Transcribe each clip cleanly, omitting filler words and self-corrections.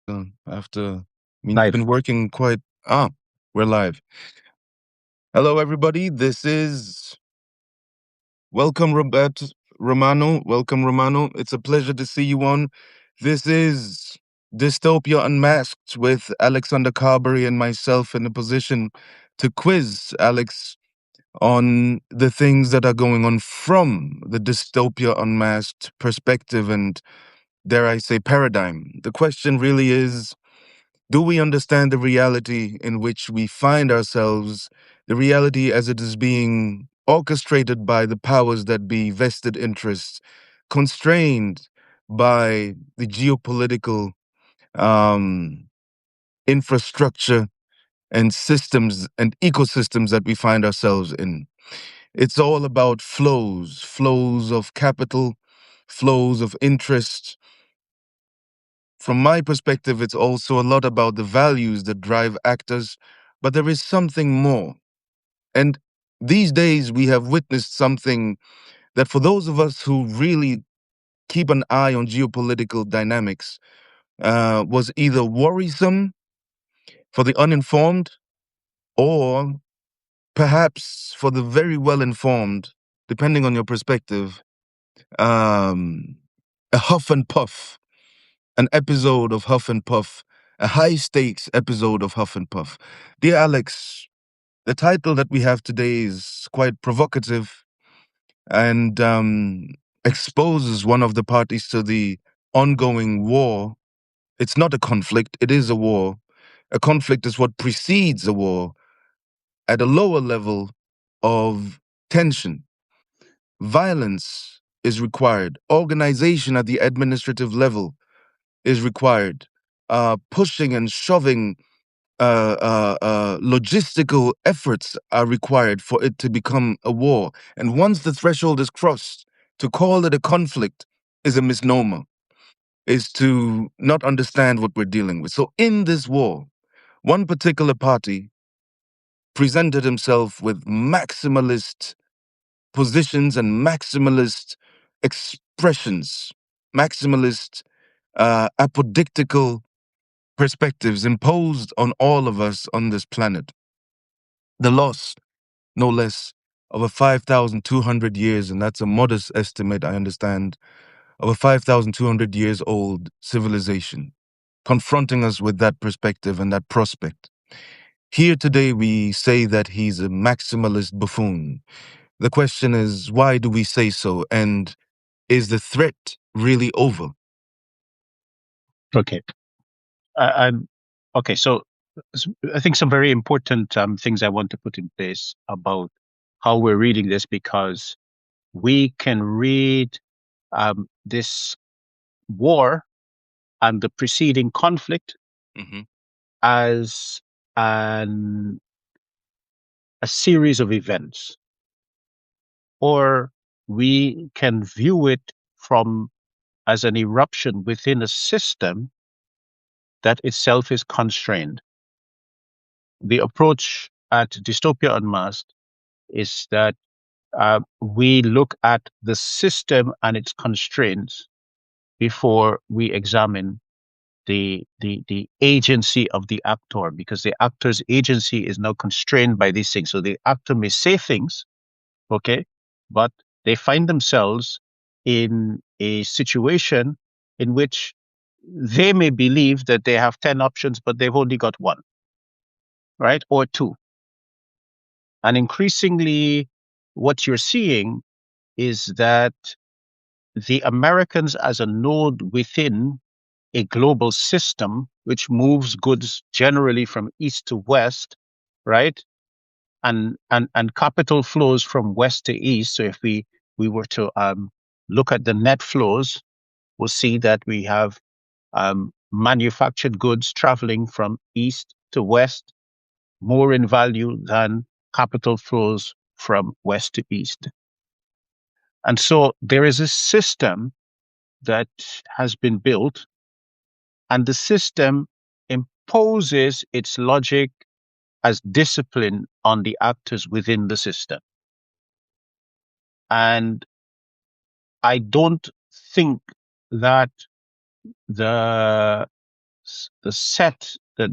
After, I mean, you've Live. been working quite. We're live. Hello, everybody. This is welcome, Romano. Welcome, Romano. It's a pleasure to see you on. This is Dystopia Unmasked with Alexander Carberry and myself in a position to quiz Alex on the things that are going on from the Dystopia Unmasked perspective and, dare I say, paradigm. The question really is, do we understand the reality in which we find ourselves, the reality as it is being orchestrated by the powers that be, vested interests, constrained by the geopolitical um, infrastructure and systems and ecosystems that we find ourselves in? It's all about flows of capital, flows of interest. From my perspective, it's also a lot about the values that drive actors, but there is something more. And these days, we have witnessed something that, for those of us who really keep an eye on geopolitical dynamics, was either worrisome for the uninformed or perhaps for the very well informed, depending on your perspective, um, a huff and puff, an episode of Huff and Puff, a high stakes episode of Huff and Puff. Dear Alex, the title that we have today is quite provocative and exposes one of the parties to the ongoing war. It's not a conflict, it is a war. A conflict is what precedes a war at a lower level of tension. Violence is required, organization at the administrative level is required. Pushing and shoving logistical efforts are required for it to become a war. And once the threshold is crossed, to call it a conflict is a misnomer, is to not understand what we're dealing with. So in this war, one particular party presented himself with maximalist positions and maximalist expressions, maximalist apodictical perspectives imposed on all of us on this planet. The loss, no less, of a 5,200 years, and that's a modest estimate, I understand, of a 5,200 years old civilization, confronting us with that perspective and that prospect. Here today, we say that he's a maximalist buffoon. The question is, why do we say so? And is the threat really over? Okay. I'm okay. So I think some very important things I want to put in place about how we're reading this, because we can read this war and the preceding conflict Mm-hmm. as an a series of events, or we can view it from as an eruption within a system that itself is constrained. The approach at Dystopia Unmasked is that we look at the system and its constraints before we examine the agency of the actor, because the actor's agency is now constrained by these things. So the actor may say things, okay, but they find themselves in a situation in which they may believe that they have 10 options, but they've only got one, right? Or two. And increasingly, what you're seeing is that the Americans, as a node within a global system which moves goods generally from east to west, right? And capital flows from west to east. So if we were to look at the net flows, we'll see that we have manufactured goods traveling from east to west more in value than capital flows from west to east. And so there is a system that has been built, and the system imposes its logic as discipline on the actors within the system. And I don't think that the the set that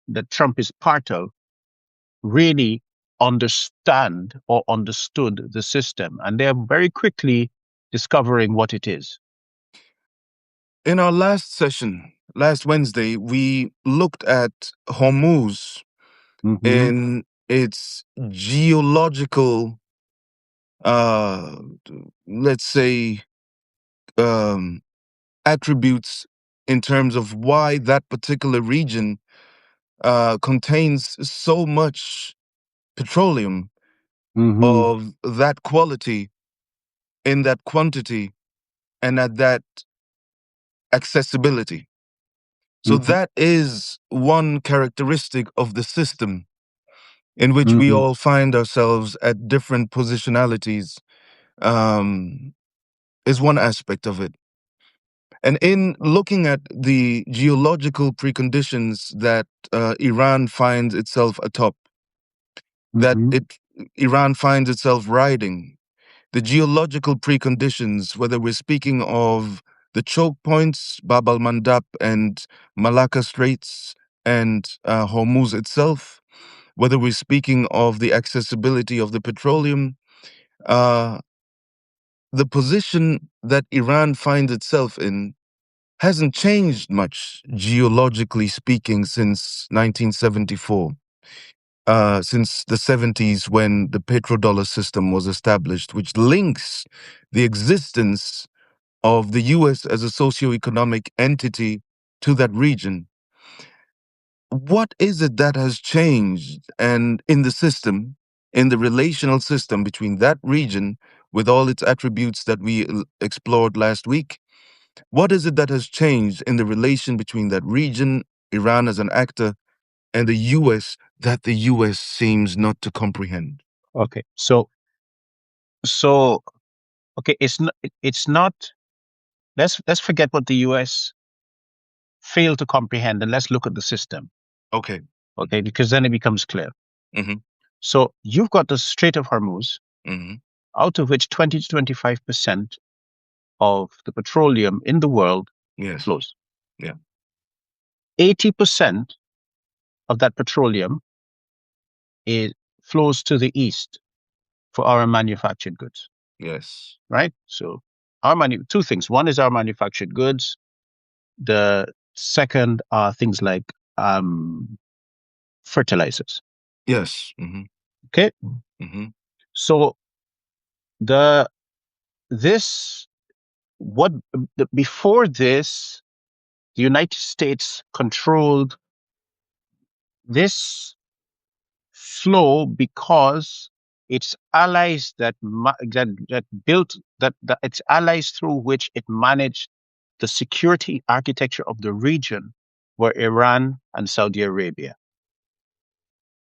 that Trump is part of really understand or understood the system, and they're very quickly discovering what it is. In our last session, last Wednesday, we looked at Hormuz Mm-hmm. in its geological, uh, let's say, um, attributes in terms of why that particular region contains so much petroleum Mm-hmm. of that quality in that quantity and at that accessibility. So Mm-hmm. that is one characteristic of the system in which we Mm-hmm. all find ourselves at different positionalities, um, is one aspect of it. And in looking at the geological preconditions that Iran finds itself atop, that Mm-hmm. it Iran finds itself riding, the geological preconditions, whether we're speaking of the choke points, Bab al Mandab and Malacca Straits and Hormuz itself, whether we're speaking of the accessibility of the petroleum, uh, the position that Iran finds itself in hasn't changed much, geologically speaking, since 1974. Since the 70s, when the petrodollar system was established, which links the existence of the US as a socio-economic entity to that region. What is it that has changed and in the system, in the relational system between that region with all its attributes that we explored last week? What is it that has changed in the relation between that region, Iran as an actor, and the US that the US seems not to comprehend? Okay. So okay, it's not. Let's forget what the U.S. failed to comprehend, and let's look at the system. Okay. Okay, because then it becomes clear. Mm-hmm. So you've got the Strait of Hormuz, Mm-hmm. out of which 20 to 25% of the petroleum in the world Yes. flows. Yeah. 80% of that petroleum is flows to the east for our manufactured goods, Yes. right? So two things. One is our manufactured goods. The second are things like um, fertilizers. Yes. Mm-hmm. Okay, Mm-hmm. so the this what before this, the United States controlled this flow because its allies that built that its allies through which it managed the security architecture of the region were Iran and Saudi Arabia.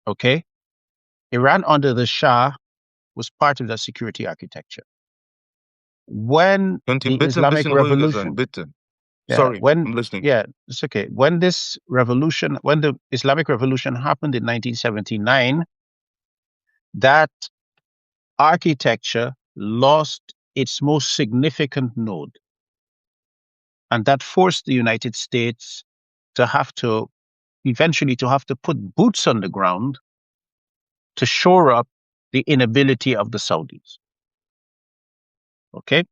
Okay, Iran under the Shah was part of that security architecture. When Continue. the Bitte ein Islamic bisschen ruhiger sein, Revolution, bitte. Sorry, I'm listening. it's okay. When this revolution, when the Islamic Revolution happened in 1979, that architecture lost its most significant node, and that forced the United States to have to eventually to have to put boots on the ground to shore up the inability of the Saudis. Okay.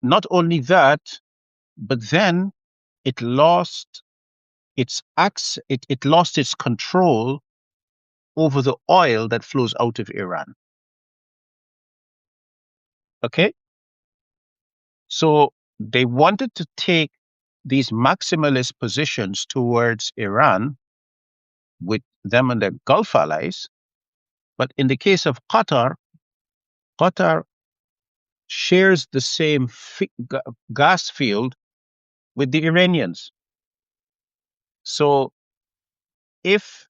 Not only that, but then it lost it lost its control over the oil that flows out of Iran. Okay? So they wanted to take these maximalist positions towards Iran with them and their Gulf allies. But in the case of Qatar, Qatar shares the same gas field with the Iranians. So if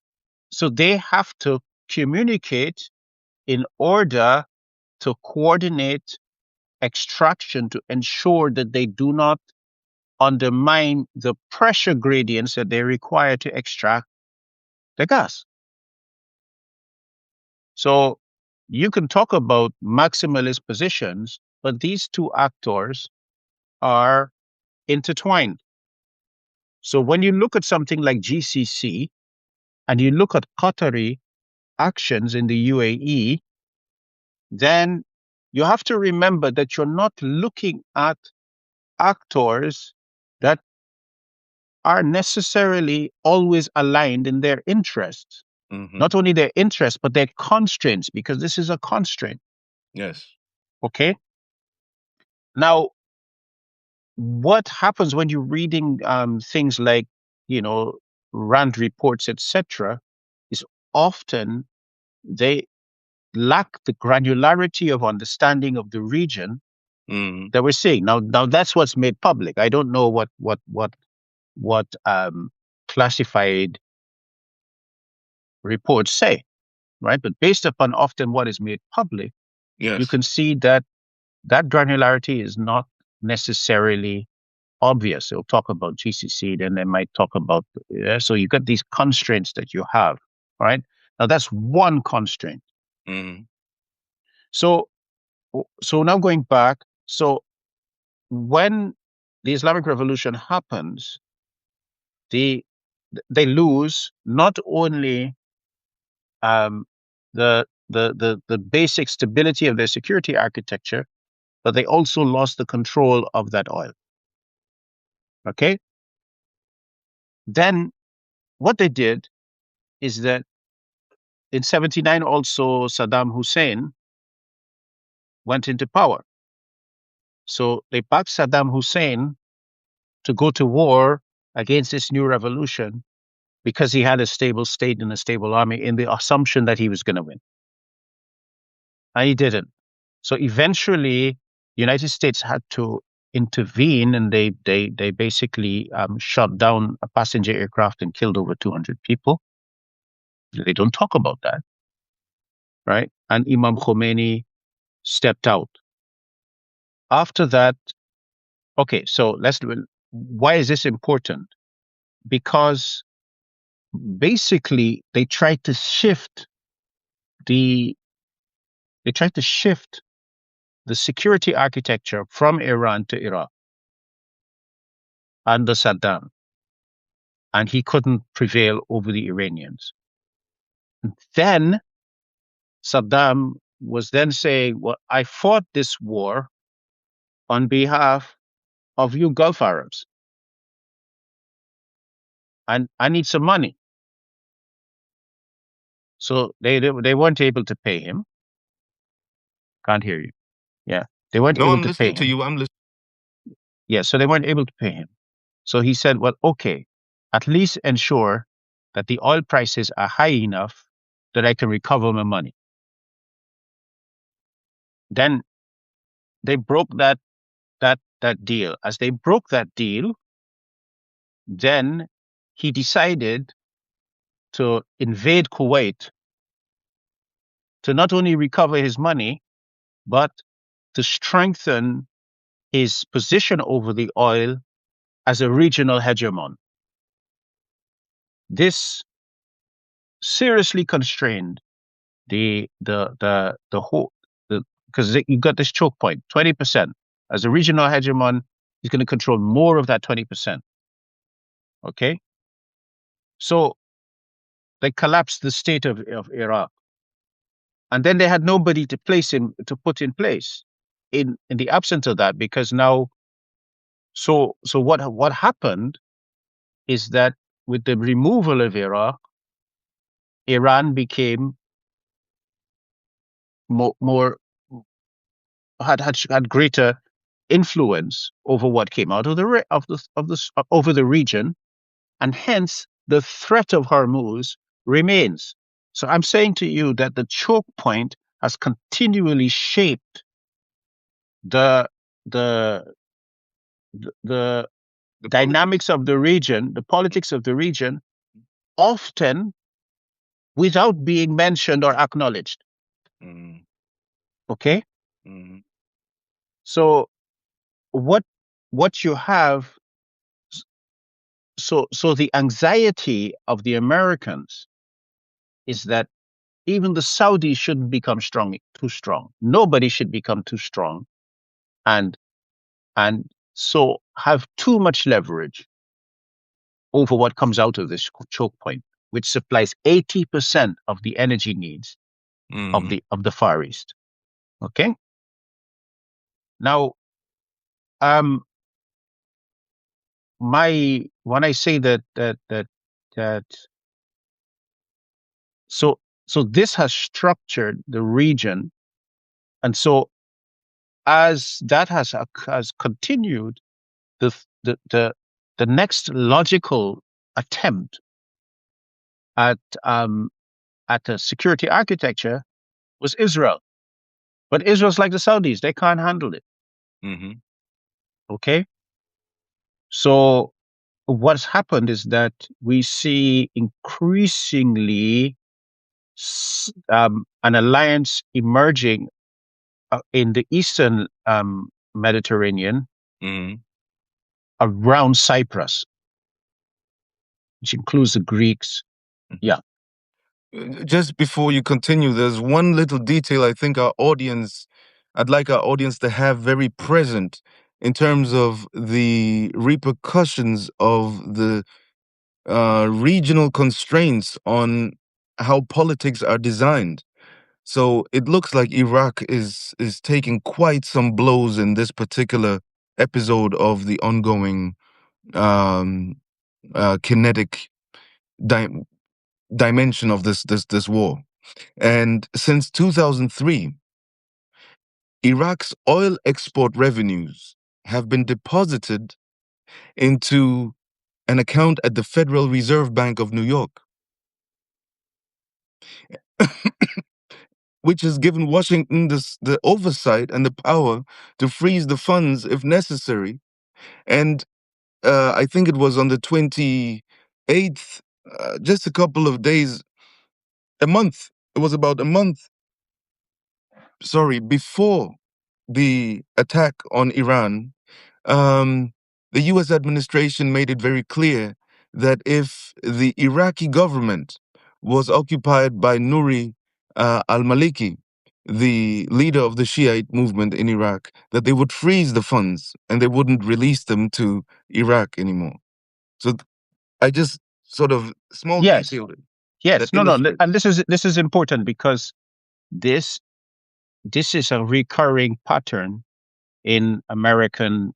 so they have to communicate in order to coordinate extraction to ensure that they do not undermine the pressure gradients that they require to extract the gas. So you can talk about maximalist positions, but these two actors are intertwined. So when you look at something like GCC and you look at Qatari actions in the UAE, then you have to remember that you're not looking at actors that are necessarily always aligned in their interests. Mm-hmm. Not only their interests, but their constraints, because this is a constraint. Yes. Okay. Now, what happens when you're reading things like, you know, Rand reports, etc., is often they lack the granularity of understanding of the region Mm-hmm. that we're seeing. Now that's what's made public. I don't know what classified reports say, right? But based upon often what is made public, you Yes. can see that that granularity is not necessarily obvious. They'll talk about GCC, then they might talk about, yeah, so you got these constraints that you have, right? Now that's one constraint. Mm-hmm. So, so now going back, so when the Islamic Revolution happens, the they lose not only um, the basic stability of their security architecture, but they also lost the control of that oil. Okay, then what they did is that in '79 also Saddam Hussein went into power. So they backed Saddam Hussein to go to war against this new revolution because he had a stable state and a stable army in the assumption that he was going to win. And he didn't. So eventually, the United States had to intervene, and they basically shot down a passenger aircraft and killed over 200 people. They don't talk about that, right? And Imam Khomeini stepped out. After that, okay, so why is this important? Because basically the they tried to shift the security architecture from Iran to Iraq under Saddam, and he couldn't prevail over the Iranians. Then Saddam was then saying, well, I fought this war on behalf of you Gulf Arabs, and I need some money. So they weren't able to pay him. Can't hear you. Yeah, they weren't No, able I'm to pay listening to him. you. I'm listening. Yeah, so they weren't able to pay him. So he said, well, okay, at least ensure that the oil prices are high enough that I can recover my money. Then they broke that deal. As they broke that deal, then he decided to invade Kuwait to not only recover his money, but to strengthen his position over the oil as a regional hegemon. This seriously constrained the whole because you got this choke point, 20%. As a regional hegemon, he's going to control more of that 20%. Okay. So they collapsed the state of Iraq. And then they had nobody to put in place in the absence of that, because now so what happened is that with the removal of Iraq, Iran became more had greater influence over what came out of over the region, and hence the threat of Hormuz remains. So I'm saying to you that the choke point has continually shaped the the the The politics. dynamics of the region, the politics of the region, often without being mentioned or acknowledged. Mm-hmm. Okay, Mm-hmm. so what what you have, so the anxiety of the Americans is that even the Saudis shouldn't become too strong. Nobody should become too strong, and and so have too much leverage over what comes out of this choke point, which supplies 80% of the energy needs of Mm-hmm. the Far East. Okay. Now, um, my when I say that so so this has structured the region, and so as that has continued, the the the the next logical attempt at um at a security architecture was Israel. But Israel's like the Saudis; they can't handle it. Mm-hmm. Okay, so what's happened is that we see increasingly an alliance emerging in the eastern Mediterranean Mm-hmm. around Cyprus, which includes the Greeks. Yeah. Just before you continue, there's one little detail I think I'd like our audience to have very present in terms of the repercussions of the regional constraints on how politics are designed. So it looks like Iraq is taking quite some blows in this particular episode of the ongoing um, kinetic di- dimension of this war. And since 2003, Iraq's oil export revenues have been deposited into an account at the Federal Reserve Bank of New York, which has given Washington the oversight and the power to freeze the funds if necessary. And I think it was on the 28th, just a couple of days, a month. It was about a month, sorry, before the attack on Iran. The US administration made it very clear that if the Iraqi government was occupied by Nouri al Maliki, the leader of the Shiite movement in Iraq, that they would freeze the funds and they wouldn't release them to Iraq anymore. So I just sort of small Yes. detail that Yes. No. No. And illustrates. this is important because this this is a recurring pattern in American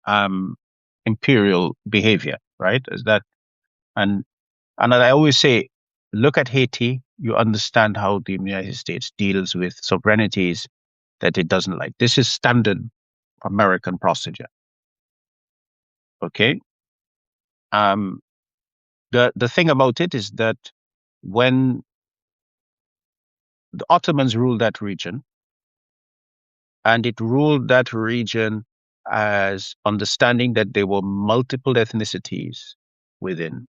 imperial behavior, right? Is that and I always say, look at Haiti, you understand how the United States deals with sovereignties that it doesn't like. This is standard American procedure. Okay. Um, the thing about it is that when the Ottomans ruled that region, and it ruled that region as understanding that there were multiple ethnicities within.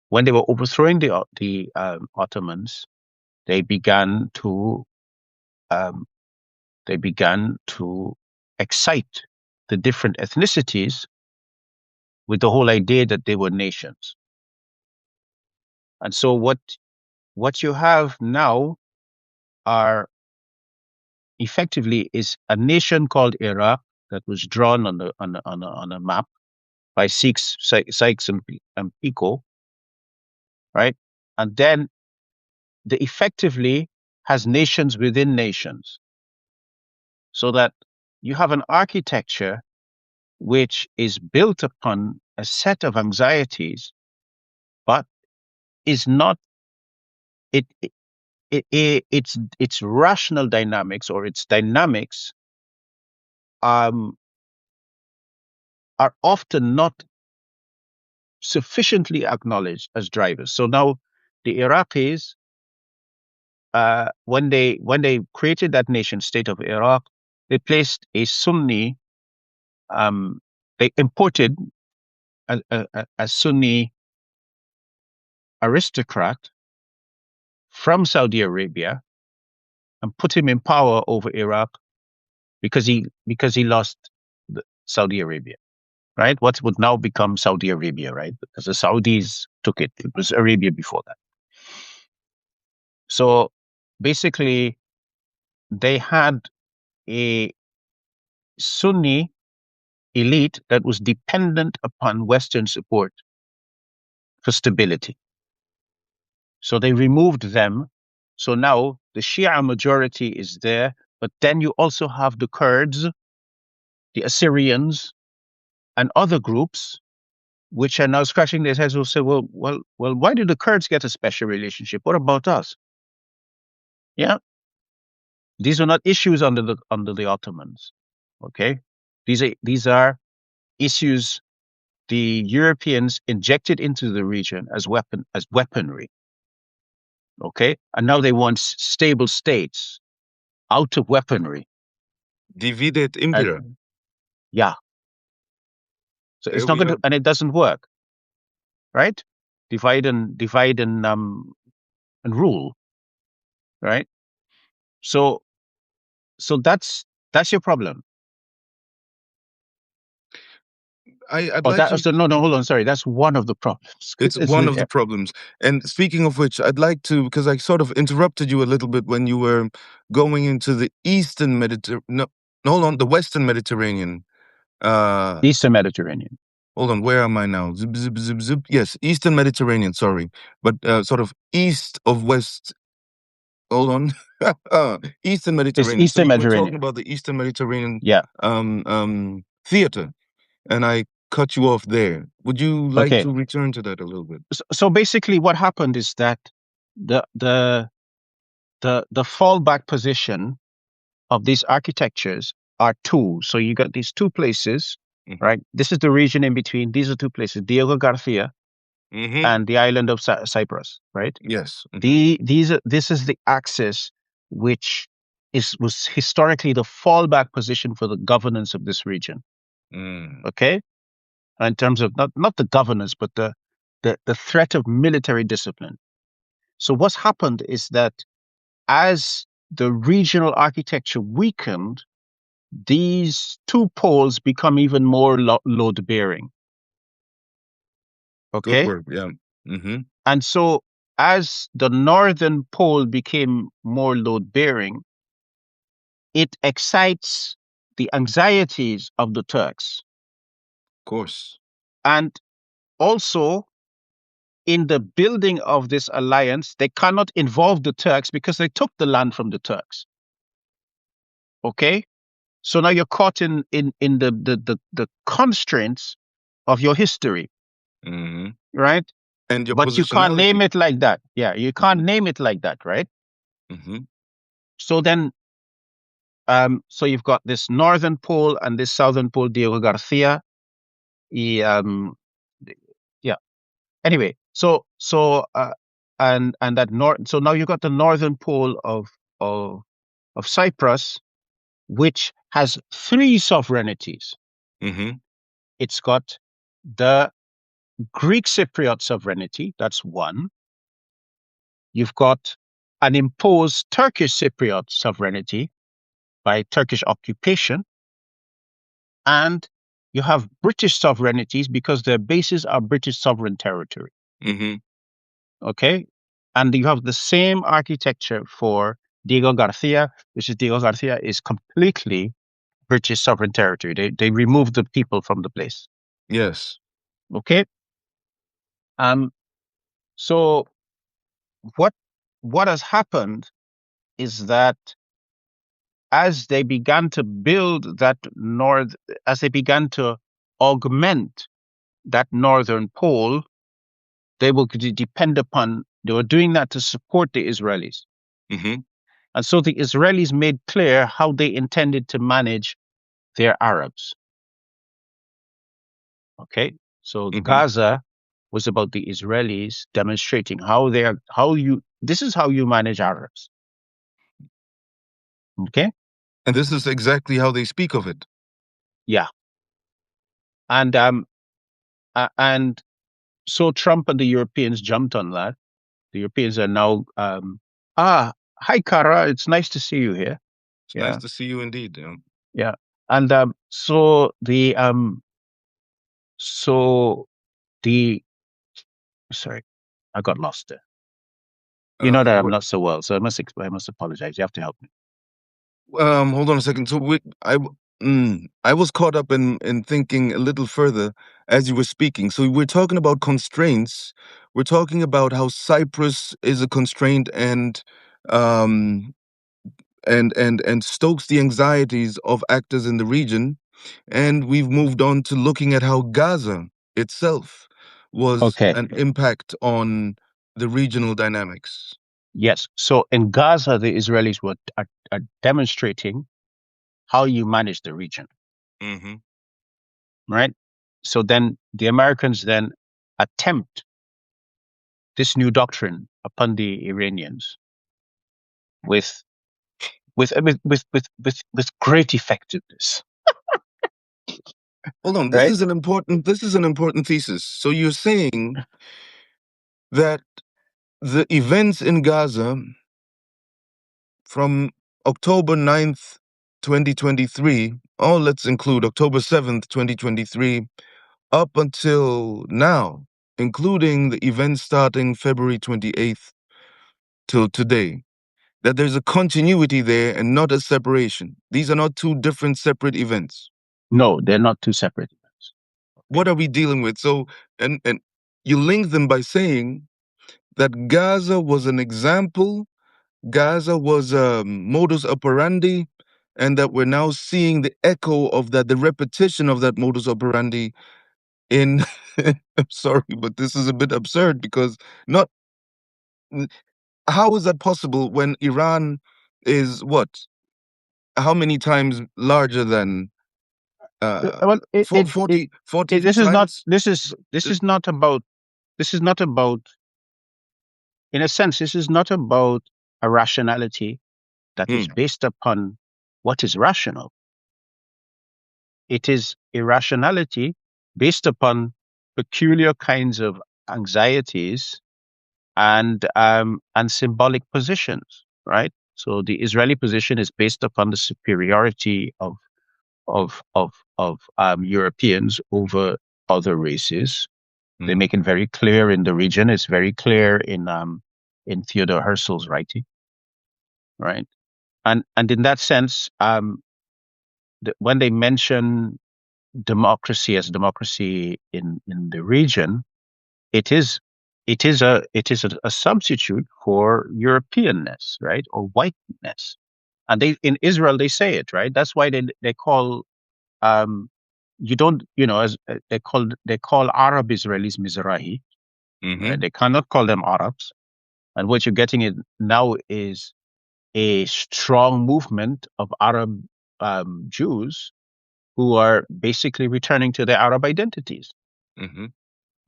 When they were overthrowing the Ottomans, they began to um, they began to excite the different ethnicities with the whole idea that they were nations. And so what you have now are effectively is a nation called Iraq that was drawn on a map by Sykes and Picot, right? And then the effectively has nations within nations, so that you have an architecture which is built upon a set of anxieties, but is not it, its rational dynamics or its dynamics um, are often not sufficiently acknowledged as drivers. So now the Iraqis, when they created that nation state of Iraq, they placed a Sunni, um, they imported a Sunni aristocrat from Saudi Arabia and put him in power over Iraq because he lost Saudi Arabia, right? What would now become Saudi Arabia, right? Because the Saudis took it. It was Arabia before that. So basically, they had a Sunni elite that was dependent upon Western support for stability. So they removed them. So now the Shia majority is there, but then you also have the Kurds, the Assyrians, and other groups which are now scratching their heads will say, well, why did the Kurds get a special relationship? What about us? Yeah, these are not issues under the Ottomans. Okay, these are issues the Europeans injected into the region as weaponry. Okay, and now they want stable states out of weaponry. Divide et impera. And yeah, so There it's not we going are. to, and it doesn't work, right? Divide and rule, right? So so that's your problem. I'd Oh, like that to. was no, hold on, sorry. That's one of the problems. It's It's one of the there. problems. And speaking of which, I'd like to, because I sort of interrupted you a little bit when you were going into the Eastern Mediterranean. No, hold on, the Western Mediterranean. Uh, Eastern Mediterranean. Hold on, where am I now? Zip, zip, zip, zip. Yes, Eastern Mediterranean. Sorry, but sort of east of West. Hold on, Eastern It's Mediterranean. So Eastern you were talking Mediterranean. about the Eastern Mediterranean Yeah. theater, and I cut you off there. Would you like Okay. to return to that a little bit? So basically, what happened is that the the the fallback position of these architectures are two. So you got these two places, Mm-hmm. right? This is the region in between. These are two places: Diego Garcia Mm-hmm. and the island of Cyprus, right? Yes. Mm-hmm. This is the axis which was historically the fallback position for the governance of this region. Mm. Okay, in terms of not the governance, but the threat of military discipline. So what's happened is that as the regional architecture weakened, these two poles become even more load bearing. Good Okay, work. Yeah. Mm-hmm. and so as the northern pole became more load bearing, it excites the anxieties of the Turks. Of course. And also, in the building of this alliance, they cannot involve the Turks because they took the land from the Turks. Okay? So now you're caught in the constraints of your history, Mm-hmm. right? And your But you can't name positionality. it like that. Yeah, you can't name it like that, right? Mm-hmm. So then, so you've got this northern pole and this southern pole, Diego Garcia. He, yeah. Anyway, and that north. So now you got the northern pole of Cyprus, which has three sovereignties. Mm-hmm. It's got the Greek Cypriot sovereignty. That's one. You've got an imposed Turkish Cypriot sovereignty by Turkish occupation, and you have British sovereignties because their bases are British sovereign territory. Mm-hmm. Okay. And you have the same architecture for Diego Garcia, which is Diego Garcia is completely British sovereign territory. They removed the people from the place. Yes. Okay. Um, so what what has happened is that as they began to build that as they began to augment that northern pole, they were doing that to support the Israelis. Mm-hmm. And so the Israelis made clear how they intended to manage their Arabs. Okay. So Mm-hmm. Gaza was about the Israelis demonstrating this is how you manage Arabs. Okay. And this is exactly how they speak of it. Yeah. And and so Trump and the Europeans jumped on that. The Europeans are now hi Kara, it's nice to see you here. It's nice Yeah. to see you indeed. Yeah. Yeah. And so the sorry, I got lost there. You know that I'm What? not so well, so I must apologize. You have to help me. Hold on a second. So I was caught up in thinking a little further as you were speaking. So we're talking about constraints. We're talking about how Cyprus is a constraint um, and stokes the anxieties of actors in the region. And we've moved on to looking at how Gaza itself was Okay. an impact on the regional dynamics. Yes. So in Gaza, the Israelis are demonstrating how you manage the region, Hmm. right? So then the Americans then attempt this new doctrine upon the Iranians with with great effectiveness, Hold on, right? this is an important thesis. So you're saying that the events in Gaza from October 9th, 2023, or let's include October 7th, 2023, up until now, including the events starting February 28th till today, that there's a continuity there and not a separation. These are not two different separate events. No, they're not two separate events. What are we dealing with? So, and you link them by saying that Gaza was an example, Gaza was a modus operandi, and that we're now seeing the echo of that, the repetition of that modus operandi in. I'm sorry, but this is a bit absurd because not. How is that possible when Iran is what? How many times larger than Well, 40 this is not times? this Uh, is not about this is not about in a sense this is not about a rationality that is mm, based upon what is rational. It is irrationality based upon peculiar kinds of anxieties and symbolic positions, right? So the Israeli position is based upon the superiority of Europeans over other races. They mm, make it very clear in the region. It's very clear in Theodore Herzl's writing, right? And in that sense, when they mention democracy as democracy in the region, it is a substitute for Europeanness, right, or whiteness. And they in Israel they say it, right. That's why they call um you don't as they call Arab Israelis Mizrahi, right? mm-hmm, They cannot call them Arabs. And what you're getting in now is a strong movement of Arab Jews who are basically returning to their Arab identities, mm-hmm,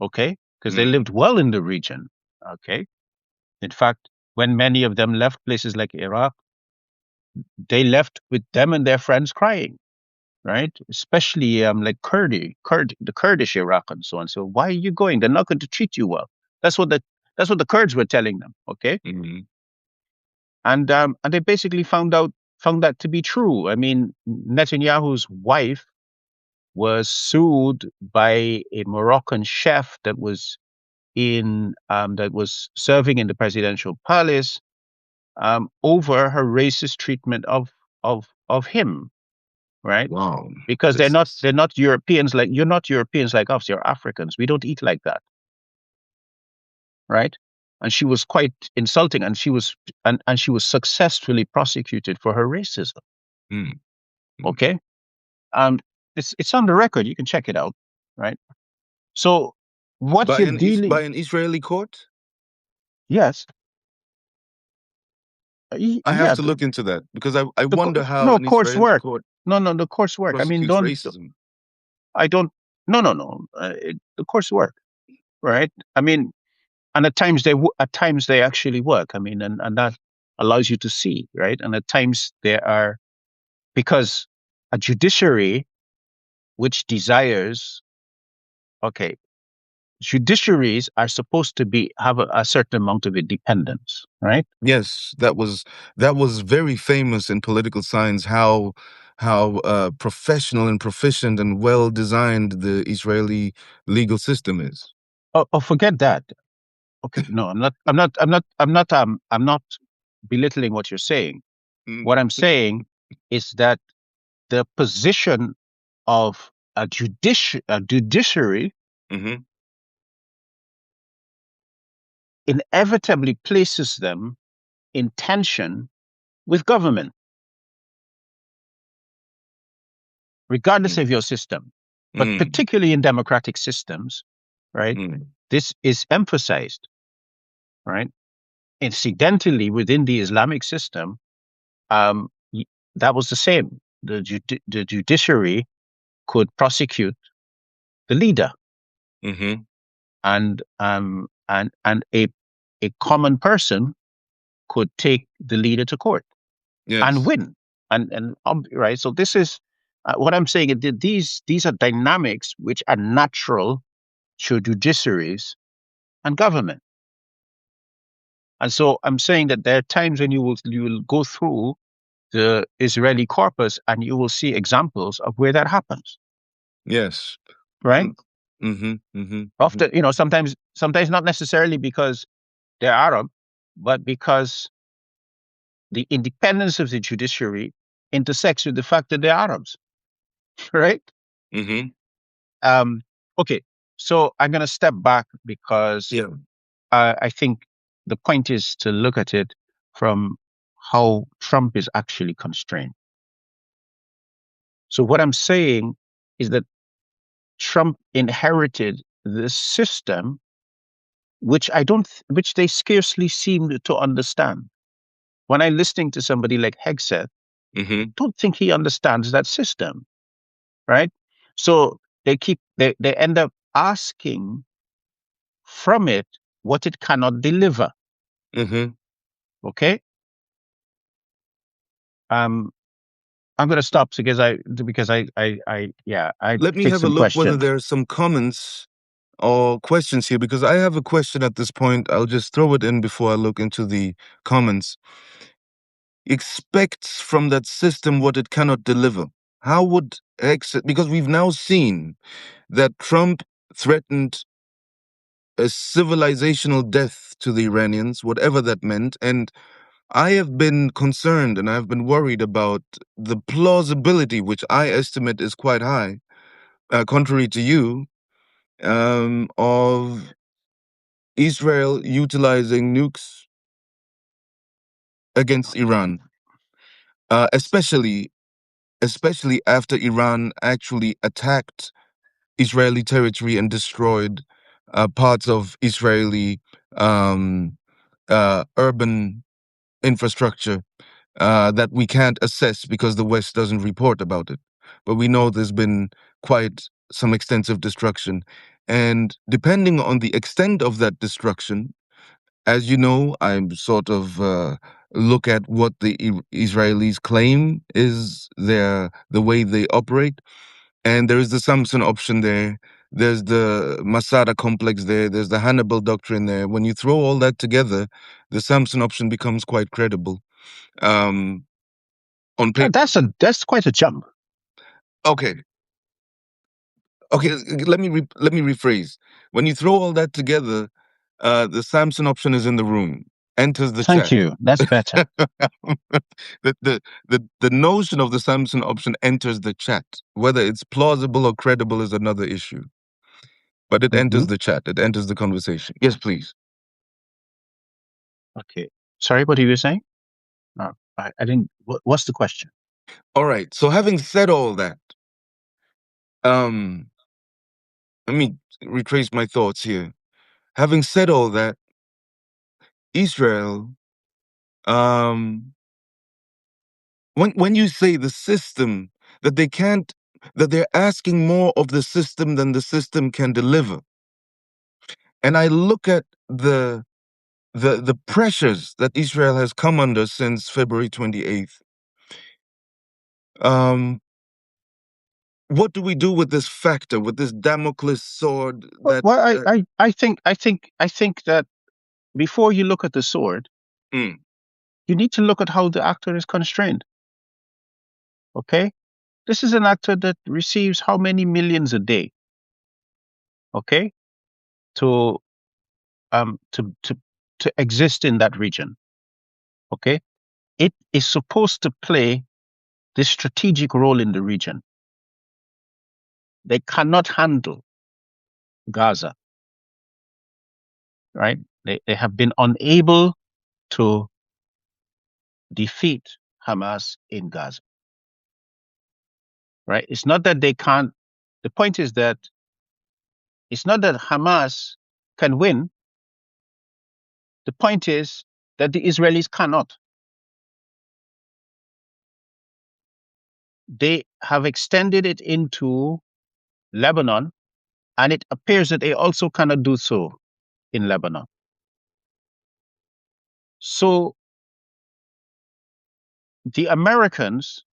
okay? Because they mm, lived well in the region, okay? In fact, when many of them left places like Iraq, they left with them and their friends crying, right? Especially like the Kurdish Iraq and so on. So why are you going? They're not going to treat you well. That's what the that's what the Kurds were telling them, okay? mm, And they basically found that to be true. I mean, Netanyahu's wife was sued by a Moroccan chef that was serving in the presidential palace over her racist treatment of him, right? wow, Because this is they're not Europeans like you're not Europeans like us. You're Africans. We don't eat like that, right? And she was quite insulting, and she was successfully prosecuted for her racism. mm, mm. Okay, um, it's on the record. You can check it out, right? So what By you're by dealing, an Israeli court. yes, I have yeah, to look into that because I the wonder how no an courts Israeli work. court No, the courts work. I mean, prosecutes racism. I don't, no. The courts work, right? I mean, and at times they actually work. I mean, and that allows you to see, right? And at times there are because a judiciary which desires, okay, judiciaries are supposed to be have a certain amount of independence, right? Yes, that was very famous in political science. How professional and proficient and well designed the Israeli legal system is. Oh, forget that. Okay, no, I'm not belittling what you're saying. Mm, What I'm saying is that the position of a judiciary Mm-hmm. inevitably places them in tension with government, regardless of your system, but Mm-hmm. particularly in democratic systems, right? This is emphasized, right? Incidentally, within the Islamic system, um, that was the same. The judiciary could prosecute the leader, Mm-hmm. and a common person could take the leader to court and Yes. win. Right. So this is what I'm saying. These are dynamics which are natural to judiciaries and government. And so I'm saying that there are times when you will go through the Israeli corpus and you will see examples of where that happens. Yes. Right. Mm-hmm. Mm-hmm. Mm-hmm. Often, sometimes not necessarily because they're Arab, but because the independence of the judiciary intersects with the fact that they're Arabs. Right. Mm-hmm. Um, okay, so I'm going to step back because Yeah. I think the point is to look at it from how Trump is actually constrained. So what I'm saying is that Trump inherited this system, which which they scarcely seem to understand. When I'm listening to somebody like Hegseth, I Mm-hmm. don't think he understands that system, right? So they end up asking from it what it cannot deliver. Mm-hmm. Okay. Um, I'm going to stop I Let me take have a some look whether questions. there are some comments or questions here because I have a question at this point. I'll just throw it in before I look into the comments. Expects from that system what it cannot deliver. How would exit? Because we've now seen that Trump threatened a civilizational death to the Iranians, whatever that meant. And I have been concerned and I've been worried about the plausibility, which I estimate is quite high, contrary to you, of Israel utilizing nukes against Iran, especially after Iran actually attacked Israeli territory and destroyed parts of Israeli urban infrastructure that we can't assess because the West doesn't report about it. But we know there's been quite some extensive destruction. And depending on the extent of that destruction, as you know, I'm sort of look at what the Israelis claim is the way they operate. And there is the Samson option there. There's the Masada complex there. There's the Hannibal doctrine there. When you throw all that together, the Samson option becomes quite credible. Um, on paper. That's quite a jump. Okay, okay. Let me rephrase. When you throw all that together, the Samson option is in the room. Enters the Thank chat. you. That's better. The notion of the Samson option enters the chat. Whether it's plausible or credible is another issue. But it Hmm. enters the chat. It enters the conversation. Yes, please. Okay. Sorry, what you were saying? No, I didn't. What's the question? All right. So having said all that, um, let me retrace my thoughts here. Having said all that, Israel, um, when you say the system that they can't, that they're asking more of the system than the system can deliver, and I look at the pressures that Israel has come under since February 28th. Um, what do we do with this factor, with this Damocles sword Well, that? I think that before you look at the sword, Mm, you need to look at how the actor is constrained. Okay, this is an actor that receives how many millions a day? Okay, to um to to to exist in that region. Okay, it is supposed to play this strategic role in the region. They cannot handle Gaza, right? They have been unable to defeat Hamas in Gaza, right? It's not that they can't. The point is that it's not that Hamas can win. The point is that the Israelis cannot. They have extended it into Lebanon, and it appears that they also cannot do so in Lebanon. So the Americans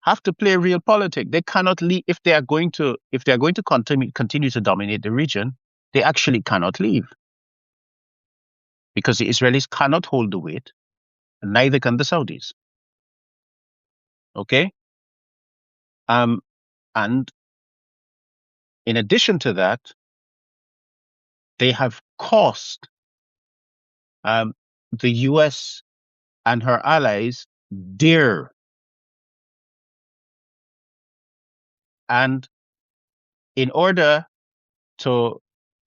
have to play real politics. They cannot leave if they are going to continue to dominate the region. They actually cannot leave because the Israelis cannot hold the weight, and neither can the Saudis. Okay, and in addition to that, they have cost the U.S. and her allies dear. And in order to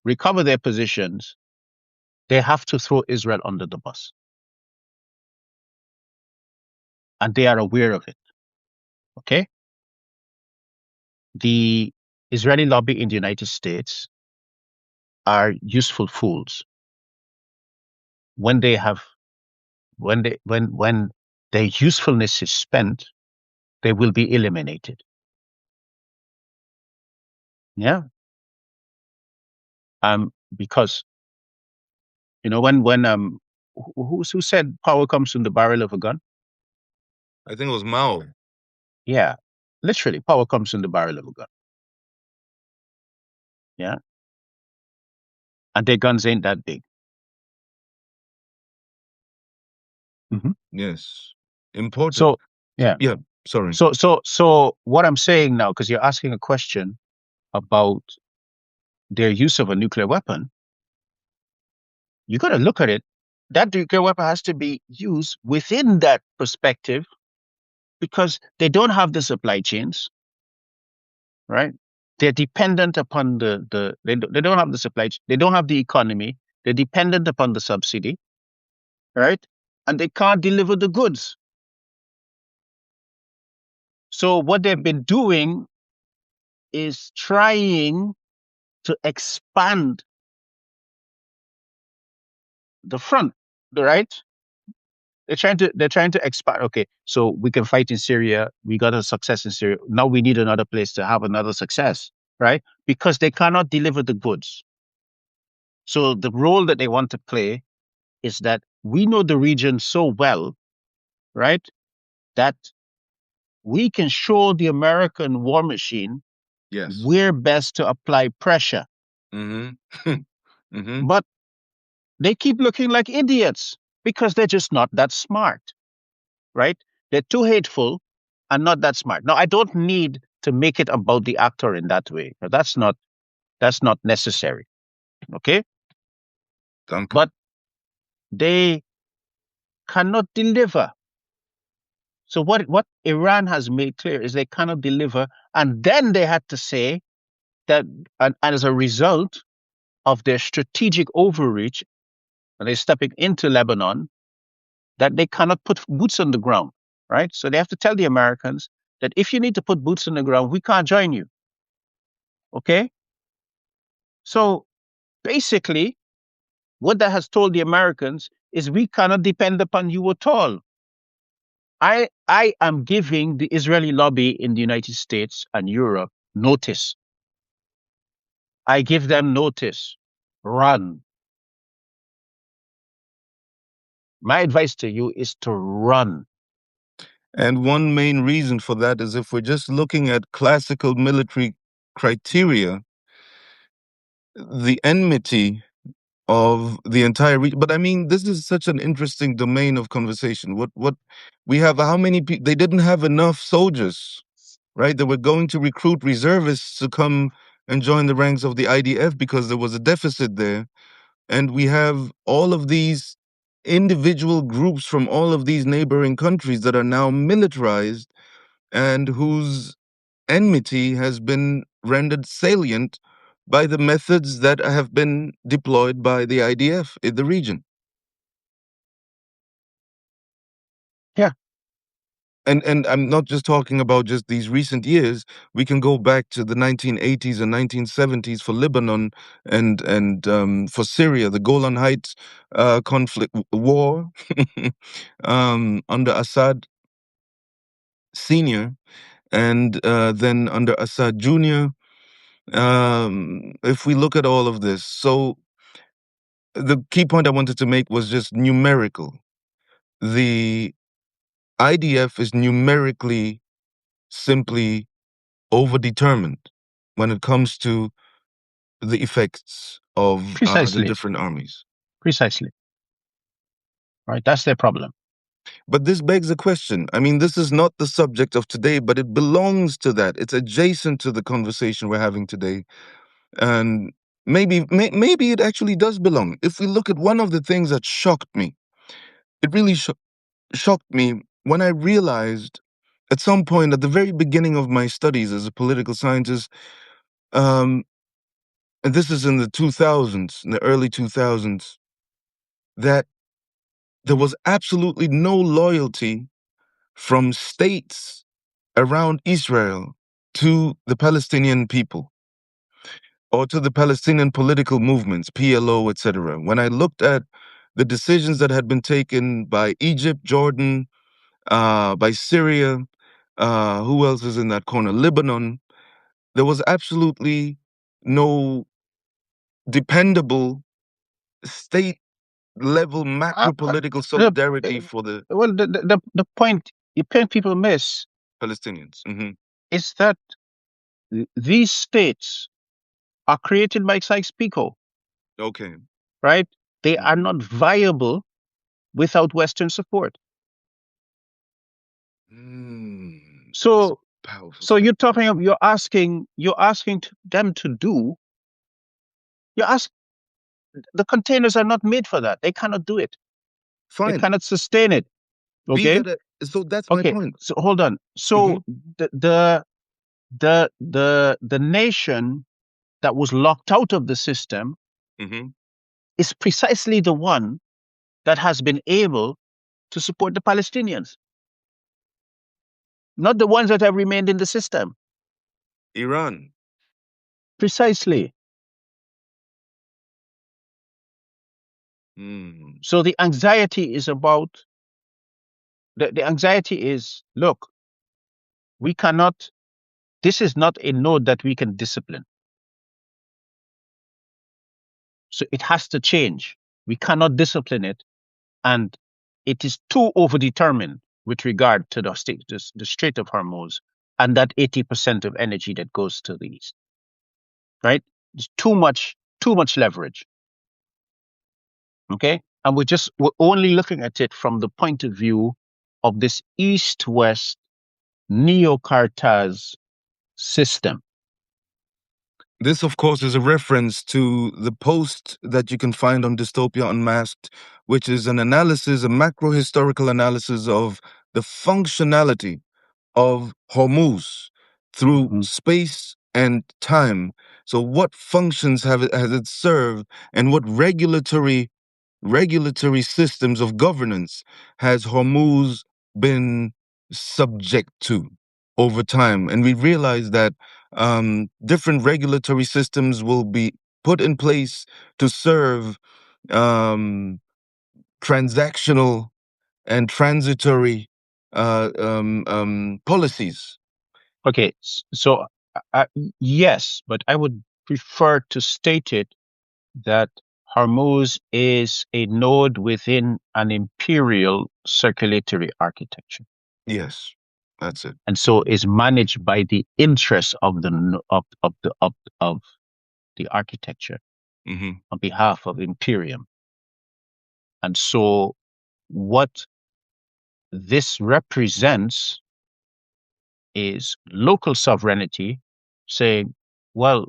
recover their positions, they have to throw Israel under the bus. And they are aware of it. Okay? The Israeli lobby in the United States are useful fools. When their usefulness is spent, they will be eliminated. Yeah. Because who said power comes from the barrel of a gun? I think it was Mao. Yeah. Literally, power comes from the barrel of a gun. Yeah. And their guns ain't that big. Mm-hmm. Yes. Important. So yeah. Yeah. Sorry. So what I'm saying now, because you're asking a question about their use of a nuclear weapon, you got to look at it. That nuclear weapon has to be used within that perspective because they don't have the supply chains, right? They're dependent upon they don't have the supply chain. They don't have the economy. They're dependent upon the subsidy, right? And they can't deliver the goods. So what they've been doing is trying to expand the front, right? They're trying to expand. Okay, so we can fight in Syria. We got a success in Syria. Now we need another place to have another success, right? Because they cannot deliver the goods. So the role that they want to play is that we know the region so well, right? That we can show the American war machine where best to apply pressure. Mm-hmm. Mm-hmm. But they keep looking like idiots because they're just not that smart, right? They're too hateful and not that smart. Now, I don't need to make it about the actor in that way. Now, that's not necessary. Okay? Danke. But they cannot deliver. So what Iran has made clear is they cannot deliver, and then they had to say that, and as a result of their strategic overreach, and they're stepping into Lebanon, that they cannot put boots on the ground, right? So they have to tell the Americans that if you need to put boots on the ground, we can't join you. Okay? So basically, what that has told the Americans is we cannot depend upon you at all. I am giving the Israeli lobby in the United States and Europe notice. I give them notice. Run. My advice to you is to run. And one main reason for that is if we're just looking at classical military criteria, the enmity of the entire region. But I mean, this is such an interesting domain of conversation. What we have, how many people, they didn't have enough soldiers, right? They were going to recruit reservists to come and join the ranks of the IDF because there was a deficit there. And we have all of these individual groups from all of these neighboring countries that are now militarized and whose enmity has been rendered salient by the methods that have been deployed by the IDF in the region. Yeah. And I'm not just talking about just these recent years. We can go back to the 1980s and 1970s for Lebanon and for Syria, the Golan Heights conflict war under Assad Senior, and then under Assad Junior. If we look at all of this, so the key point I wanted to make was just numerical. The IDF is numerically simply overdetermined when it comes to the effects of the Precisely. different armies. Precisely. Right. That's their problem. But this begs a question. I mean, this is not the subject of today, but it belongs to that. It's adjacent to the conversation we're having today. And maybe it actually does belong. If we look at one of the things that shocked me, it really shocked me when I realized at some point at the very beginning of my studies as a political scientist, um, and this is in the 2000s, in the early 2000s, that there was absolutely no loyalty from states around Israel to the Palestinian people or to the Palestinian political movements, PLO, etc. When I looked at the decisions that had been taken by Egypt, Jordan, by Syria, who else is in that corner? Lebanon. There was absolutely no dependable state level Uh, macro uh, political the, solidarity for the well, the point people miss Palestinians. is that these states are created by Sykes-Picot, Okay. right? They are hmm not viable without Western support. That's a So, powerful so statement. you're asking them to do. You ask the containers are not made for that. They cannot do it. They Fine. cannot sustain it. Be Okay. that so that's my Okay. point. So hold on. hmm So the nation that was locked out of the system hmm is precisely the one that has been able to support the Palestinians, not the ones that have remained in the system. Iran. Precisely. Mm. So the anxiety is about the anxiety is look, we cannot, this is not a node that we can discipline. So it has to change. We cannot discipline it, and it is too overdetermined with regard to the Strait of Hormuz and that 80% of energy that goes to the east. Right? There's too much leverage. Okay? And we're only looking at it from the point of view of this east-west neo-Cartaz system. This, of course, is a reference to the post that you can find on Dystopia Unmasked, which is an analysis, a macro historical analysis of the functionality of Hormuz through Mhm. space and time. So, what functions has it served, and what regulatory systems of governance has Hormuz been subject to over time? And we realize that different regulatory systems will be put in place to serve um, transactional and transitory policies. Okay, so yes, but I would prefer to state it that Hormuz is a node within an imperial circulatory architecture, Yes, that's it. and so is managed by the interests of of the architecture hmm on behalf of Imperium. And so, what this represents is local sovereignty saying, well,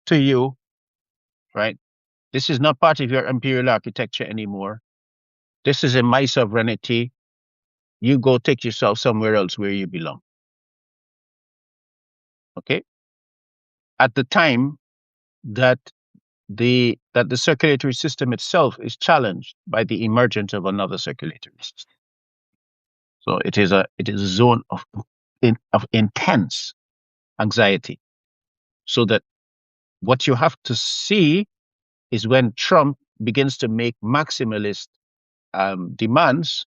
to you, right? This is not part of your imperial architecture anymore. This is in my sovereignty. you go take yourself somewhere else where you belong. Okay. At the time that the circulatory system itself is challenged by the emergence of another circulatory system. So it is a zone of intense anxiety. So that what you have to see is when Trump begins to make maximalist demands,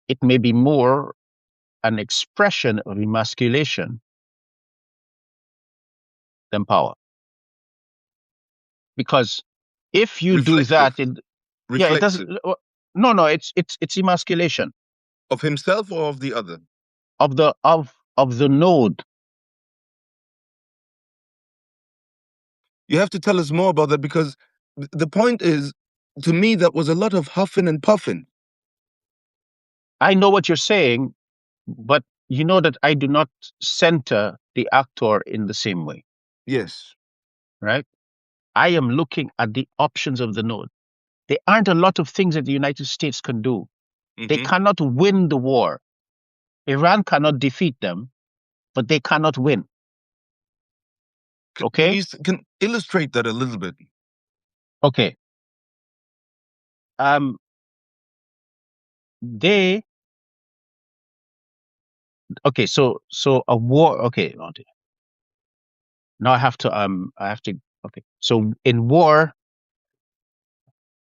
it may be more an expression of emasculation than power. Because if you do Reflective. that, yeah, it Reflexive. doesn't. No, it's emasculation Of himself or of the other? of the node. You have to tell us more about that because the point is, to me, that was a lot of huffing and puffing. I know what you're saying, but you know that I do not center the actor in the same way, Yes. right? I am looking at the options of the node. There aren't a lot of things that the United States can do. They Hmm. cannot win the war. Iran cannot defeat them, but they cannot win. Okay? Can illustrate that a little bit. Okay. Um, they okay. So a war. Okay. Now I have to. Okay. So in war,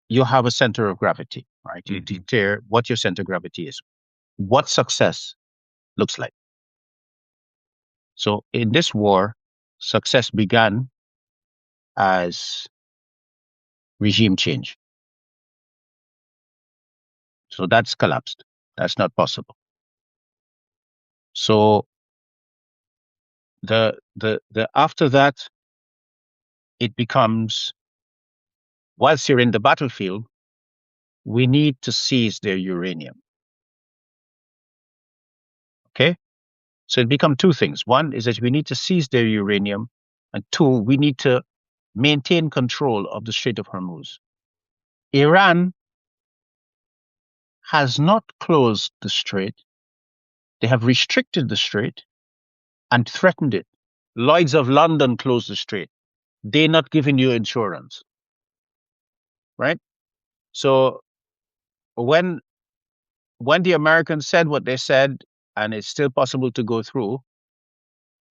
you have a center of gravity, right? You Hmm. declare what your center of gravity is, what success looks like. So in this war, success began as regime change. So that's collapsed. That's not possible. So the after that, it becomes, whilst you're in the battlefield, we need to seize their uranium. Okay? So it become two things. One is that we need to seize their uranium, and two, we need to maintain control of the Strait of Hormuz. Iran has not closed the strait. They have restricted the strait and threatened it. Lloyds of London closed the strait. They're not giving you insurance, right? So when the Americans said what they said, and it's still possible to go through,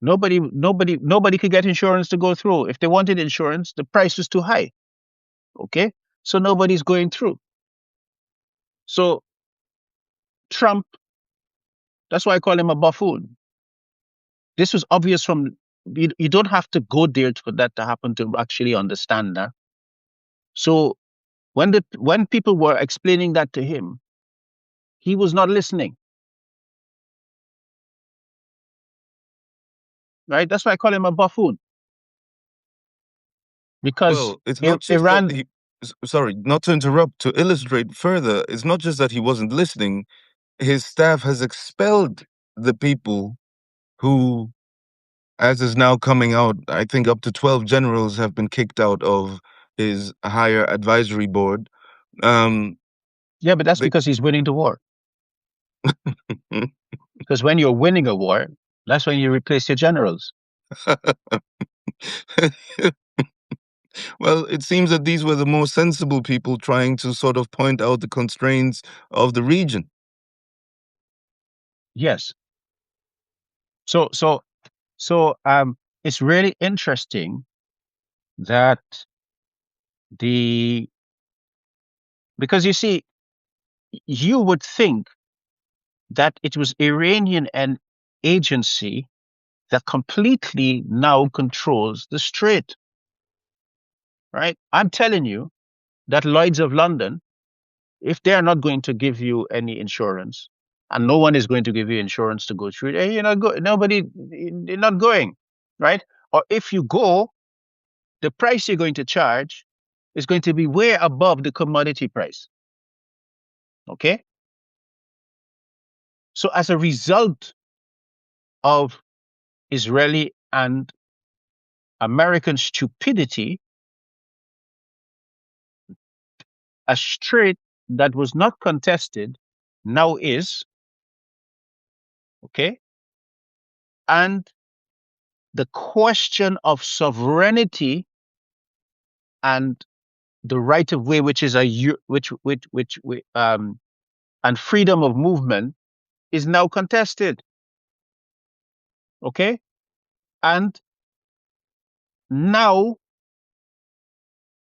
nobody could get insurance to go through. If they wanted insurance, the price was too high. Okay, so nobody's going through. So Trump, that's why I call him a buffoon. This was obvious from. You don't have to go there for that to happen to actually understand that. So when people were explaining that to him, he was not listening. Right? That's why I call him a buffoon, because Well, it's not just that Iran. he. Sorry, not to interrupt. To illustrate further, it's not just that he wasn't listening. His staff has expelled the people who, as is now coming out, I think up to 12 generals have been kicked out of his higher advisory board. Um, Yeah, but that's they, because he's winning the war. Because when you're winning a war, that's when you replace your generals. well, it seems that these were the more sensible people trying to sort of point out the constraints of the region. Yes. So it's really interesting that the because you see, you would think that it was Iranian and agency that completely now controls the strait, right? I'm telling you that Lloyds of London, if they are not going to give you any insurance, and no one is going to give you insurance to go through it, you're not nobody, you're not going, right? Or if you go, the price you're going to charge is going to be way above the commodity price. Okay. So as a result of Israeli and American stupidity, a strait that was not contested now is, okay, and the question of sovereignty and the right of way, which is and freedom of movement, is now contested. Okay, and now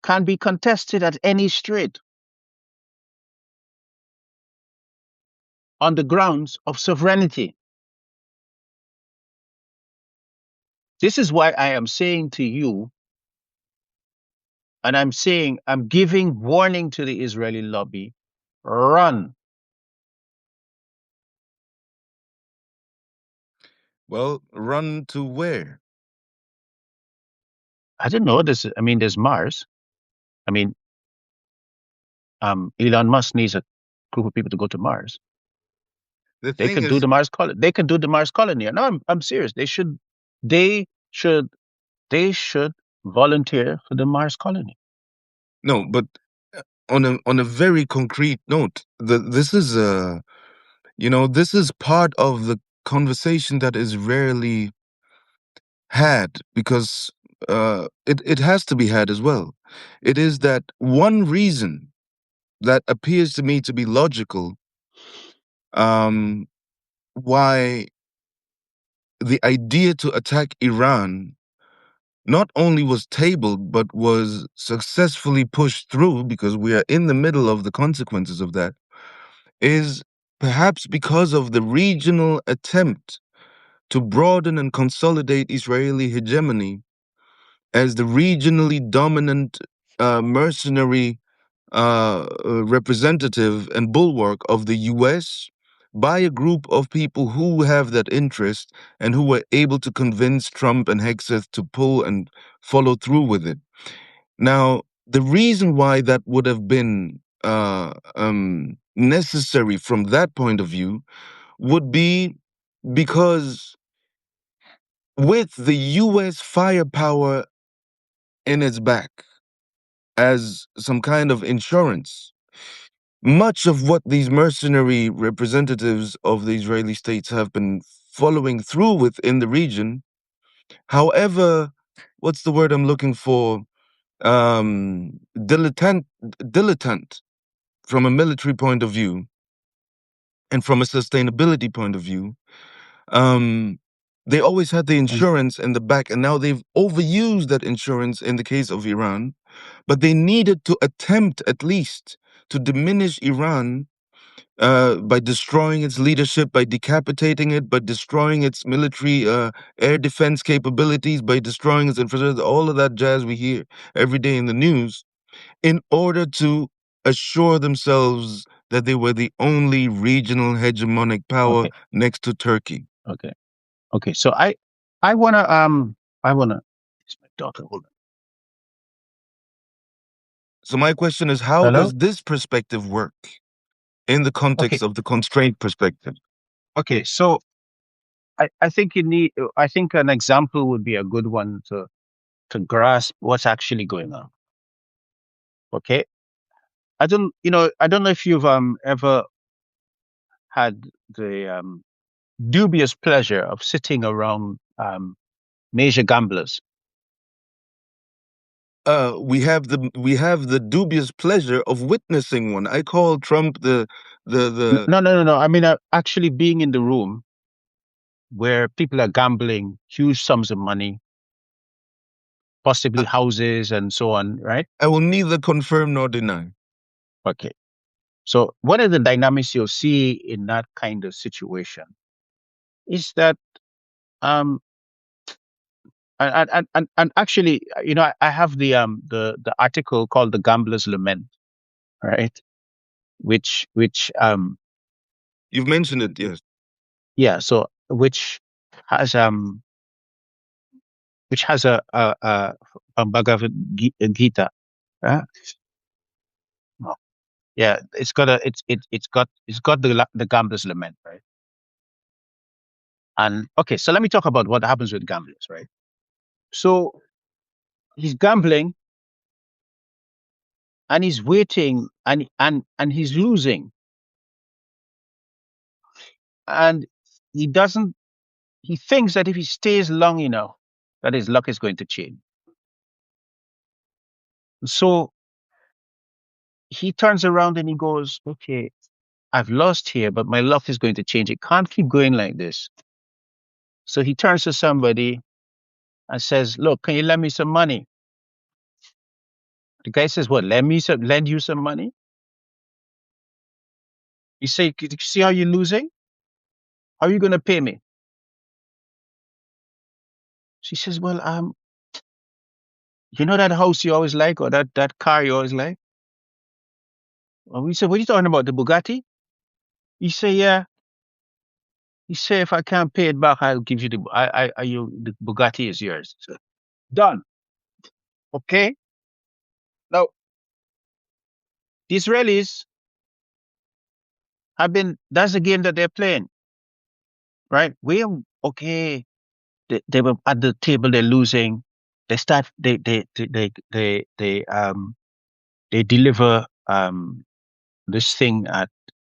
can be contested at any strait on the grounds of sovereignty. This is why I am saying to you, and I'm giving warning to the Israeli lobby, run. Well, run to where? I don't know. There's Mars. I mean, Elon Musk needs a group of people to go to Mars. The They thing could do is, the Mars colony. They could do the Mars colony. No, I'm serious. They should, they should volunteer for the Mars colony. no, but on a very concrete note, this is this is part of the conversation that is rarely had because it has to be had as well. It is that one reason that appears to me to be logical, um, why the idea to attack Iran not only was tabled but was successfully pushed through because we are in the middle of the consequences of that is perhaps because of the regional attempt to broaden and consolidate Israeli hegemony as the regionally dominant mercenary representative and bulwark of the US by a group of people who have that interest and who were able to convince Trump and Hegseth to pull and follow through with it. Now, the reason why that would have been necessary from that point of view would be because with the US firepower in its back as some kind of insurance, much of what these mercenary representatives of the Israeli states have been following through with in the region, however, what's the word I'm looking for? Dilettante from a military point of view and from a sustainability point of view, um, they always had the And insurance in the back, and now they've overused that insurance in the case of Iran. But they needed to attempt at least to diminish Iran by destroying its leadership, by decapitating it, by destroying its military air defense capabilities, by destroying its infrastructure, all of that jazz we hear every day in the news, in order to assure themselves that they were the only regional hegemonic power okay, next to Turkey. okay, okay. So I wanna. It's my daughter. Hold on. So my question is, how Hello. does this perspective work in the Okay, context of the constraint perspective? okay. So I think you need. I think an example would be a good one to grasp what's actually going on. Okay. I don't know if you've ever had the dubious pleasure of sitting around major gamblers. We have the dubious pleasure of witnessing one. I call Trump the No, no, no, no. I mean, actually being in the room where people are gambling huge sums of money, possibly I, houses and so on, right? I will neither confirm nor deny. Okay. So one of the dynamics you'll see in that kind of situation is that um and actually, I have the article called The Gambler's Lament, right? Which You've mentioned it, yes. yeah, so has um which has a Bhagavad Gita. No. Yeah, it's got the gambler's lament, right? And okay, so let me talk about what happens with gamblers, right? So he's gambling and he's waiting and he's losing. And he doesn't, he thinks that if he stays long enough, that his luck is going to change. So he turns around and he goes, okay, I've lost here, but my luck is going to change. It can't keep going like this. So he turns to somebody and says, look, can you lend me some money? The guy says, what, lend you some money? You say, "Could you see how you're losing? How are you going to pay me?" She says, well, you know that house you always like, or that car you always like? And we said, what are you talking about? The Bugatti? You say, yeah. You say, if I can't pay it back, I'll give you the Bugatti is yours. So, done. Okay. Now, the Israelis that's the game that they're playing, right? Okay. They were at the table, they're losing. They start, they deliver, this thing at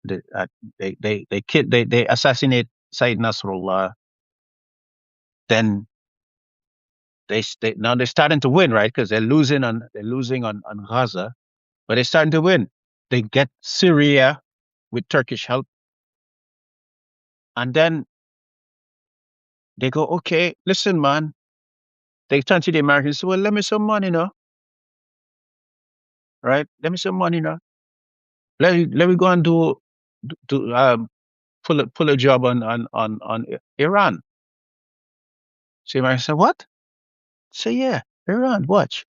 they assassinate Sayyid Nasrullah. Then now they're starting to win, right? Because they're losing on Gaza, but they're starting to win. They get Syria with Turkish help, and then they go, okay, listen, man. They turn to the Americans, well, let me some money, no, right? Let me some money, no. Let me go and pull a job on Iran. So America said, what? Say, yeah, Iran, watch.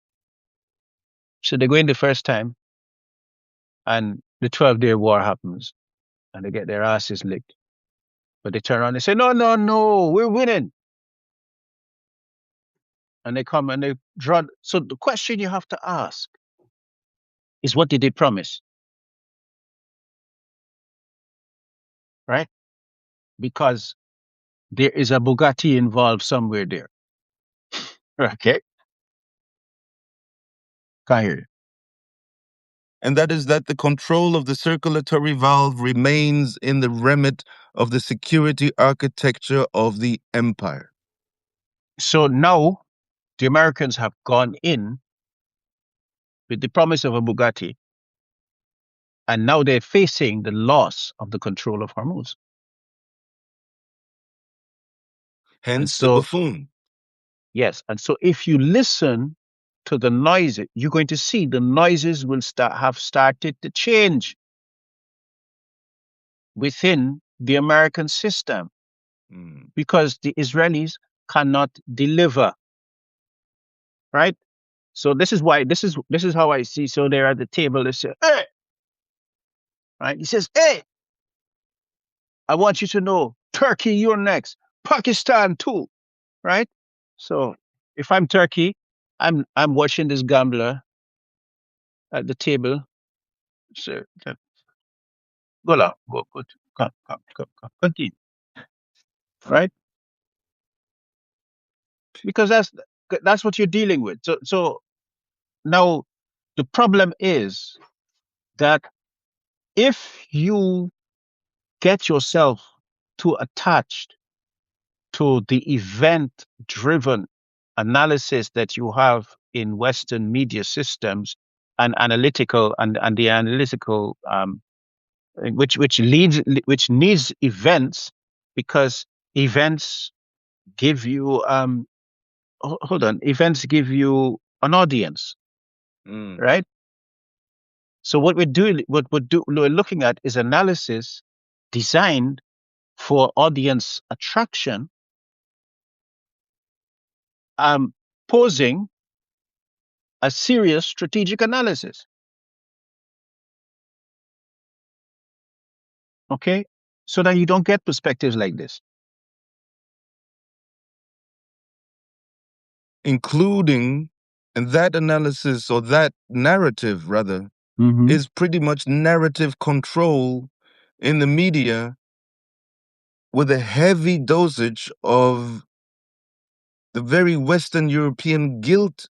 So they go in the first time, and the 12-day war happens, and they get their asses licked. But they turn around and say, no, no, no, we're winning. And they come and they draw. So the question you have to ask is, what did they promise? Right? Because there is a Bugatti involved somewhere there. Okay. Can't hear you. And that is that the control of the circulatory valve remains in the remit of the security architecture of the empire. So now the Americans have gone in with the promise of a Bugatti, and now they're facing the loss of the control of Hormuz. And Hence the so, buffoon. yes, and so if you listen to the noises, you're going to see the noises will have started to change within the American system, Mm. because the Israelis cannot deliver, right? So this is how I see. So they're at the table. They say, "Hey," right? He says, "Hey, I want you to know, Turkey, you're next. Pakistan too, right?" So if I'm Turkey, I'm watching this gambler at the table. So go along, go, come, continue, right? Because that's what you're dealing with. So now the problem is that if you get yourself too attached to the event driven analysis that you have in Western media systems and and the analytical which needs events, because events give you hold on, events give you an audience, Mm. right? So we're looking at is analysis designed for audience attraction, um, posing a serious strategic analysis. Okay, so that you don't get perspectives like this. Including, and that analysis or that narrative, rather, Mm-hmm. is pretty much narrative control in the media with a heavy dosage of the very Western European guilt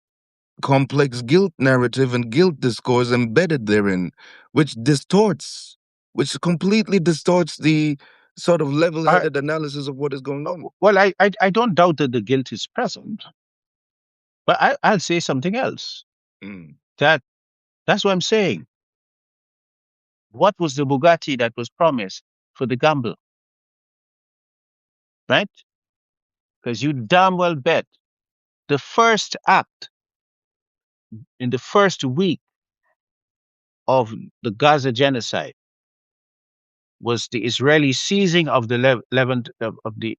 complex guilt narrative and guilt discourse embedded therein, which completely distorts sort of I, level-headed analysis of what is going on. well, I don't doubt that the guilt is present, but I'll say something else. Mm. That that's what I'm saying. What was the Bugatti that was promised for the gamble, right? Because you damn well bet the first act in the first week of the Gaza genocide was the Israeli seizing of the Levant of the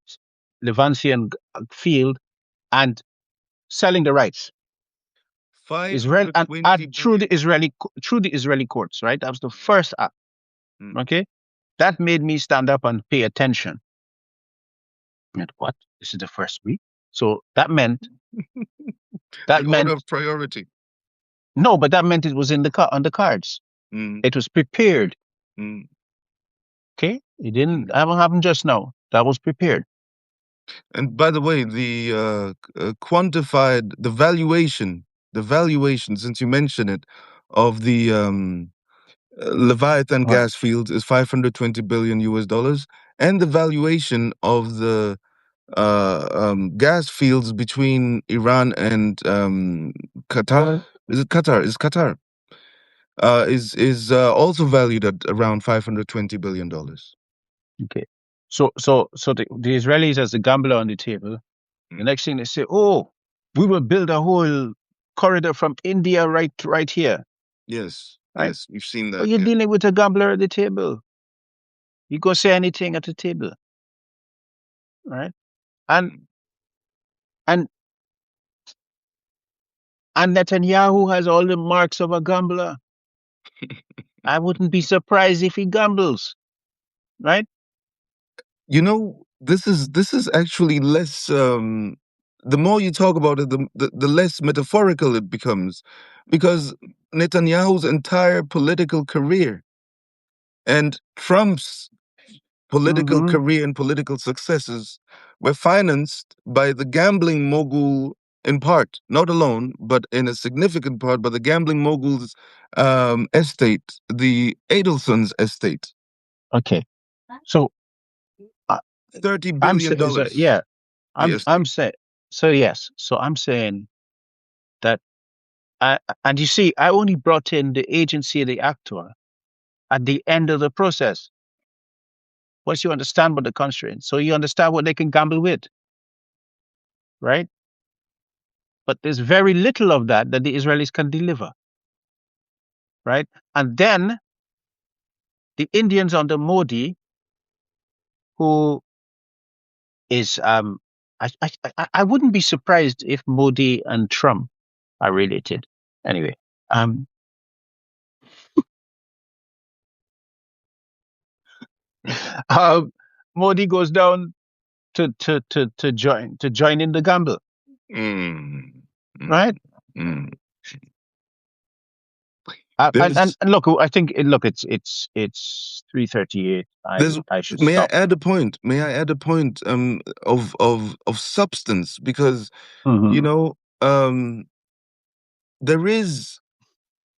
Levantian field and selling the rights. Israel and 520 billion. through the Israeli courts, right? That was the Mm. first act. Mm. Okay, that made me stand up and pay attention. And what? This is the first week. So that The order meant of priority. no, but that meant it was in the on the cards. Mm. It was prepared. Mm. Okay, it didn't Mm. happen just now. That was prepared. And by the way, the quantified the valuation, since you mentioned it, of the Leviathan All right. gas fields is 520 billion US dollars, and the valuation of the gas fields between Iran and Qatar. Is it Qatar? Is Qatar? Is also valued at around $520 billion. Okay. So the Israelis as the gambler on the table. The Mm. next thing they say, oh, we will build a whole corridor from India right here. Yes, Right? yes, we've seen But that. you're Yeah. dealing with a gambler at the table. You go say anything at the table, right? And Mm. and and Netanyahu has all the marks of a gambler. I wouldn't be surprised if he gambles, right? This is actually less. The more you talk about it, the less metaphorical it becomes, because Netanyahu's entire political career and Trump's political Mm-hmm. career and political successes were financed by the gambling mogul, in part, not alone, but in a significant part, by the gambling mogul's estate, the Adelson's estate. Okay. So I, $30 I'm billion saying, so yeah, the I'm estate. saying, so yes, so I'm saying that, and you see, I only brought in the agency of the actor at the end of the process. Once you understand what the constraints, so you understand what they can gamble with, right? But there's very little of that that the Israelis can deliver, right? And then the Indians under Modi, who is, I wouldn't be surprised if Modi and Trump are related. Anyway, um, um, Modi goes down to join in the gamble, Mm, mm, right? mm. And There's, look, I think look, it's 3:38. there's. I should May I stop. add a point? May I add a point? Of substance, because you Hmm. know, there is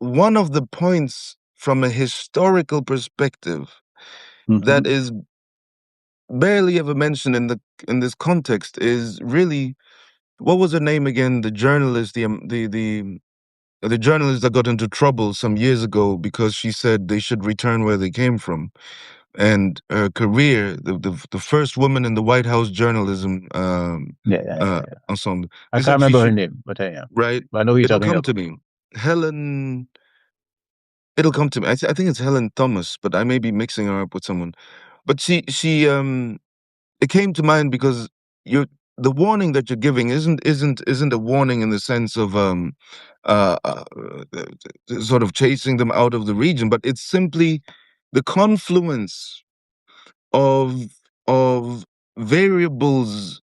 one of the points from a historical perspective Hmm. that is barely ever mentioned in this context is really, what was her name again? The journalist, the journalist that got into trouble some years ago because she said they should return where they came from. And her career, the first woman in the White House journalism Yeah, yeah, yeah, yeah. ensemble, I they can't said she remember her should, name, but yeah, right? but I know who you're It'll talking come to about. me. Helen, it'll come to me. I think it's Helen Thomas, but I may be mixing her up with someone. But it came to mind because you the warning that you're giving isn't a warning in the sense of uh, uh, sort of chasing them out of the region, but it's simply the confluence of of variables,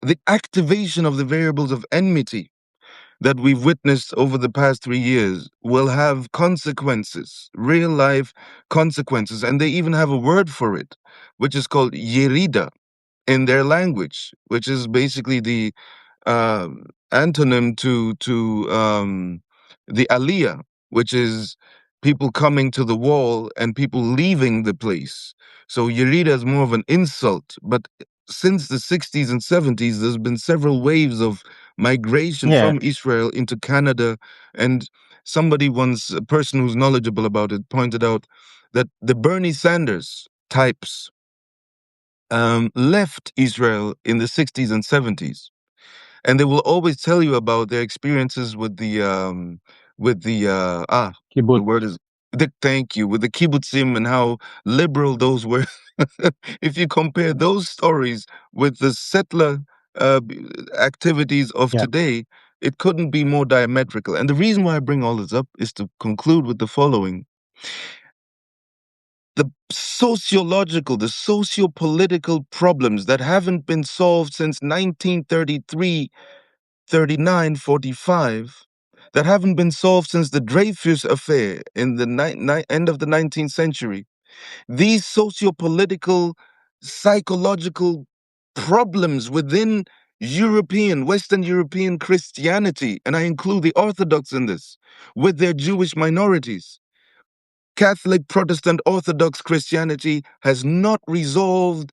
the activation of the variables of enmity that we've witnessed over the past 3 years will have consequences, real life consequences, and they even have a word for it, which is called yerida in their language, which is basically the antonym to the aliyah, which is people coming to the wall and people leaving the place. So Yerida is more of an insult. But since the 60s and 70s, there's been several waves of migration Yeah. from Israel into Canada. And somebody once, a person who's knowledgeable about it, pointed out that the Bernie Sanders types left Israel in the 60s and 70s, and they will always tell you about their experiences with the Kibbutz. word is thank you, with the kibbutzim, and how liberal those were. If you compare those stories with the settler activities of Yeah. today, it couldn't be more diametrical. And the reason why I bring all this up is to conclude with the following: the sociological, the socio-political problems that haven't been solved since 1933, 39, 45, that haven't been solved since the Dreyfus affair in the end of the 19th century. These socio-political, psychological problems within Western European Christianity, and I include the Orthodox in this, with their Jewish minorities. Catholic, Protestant, Orthodox Christianity has not resolved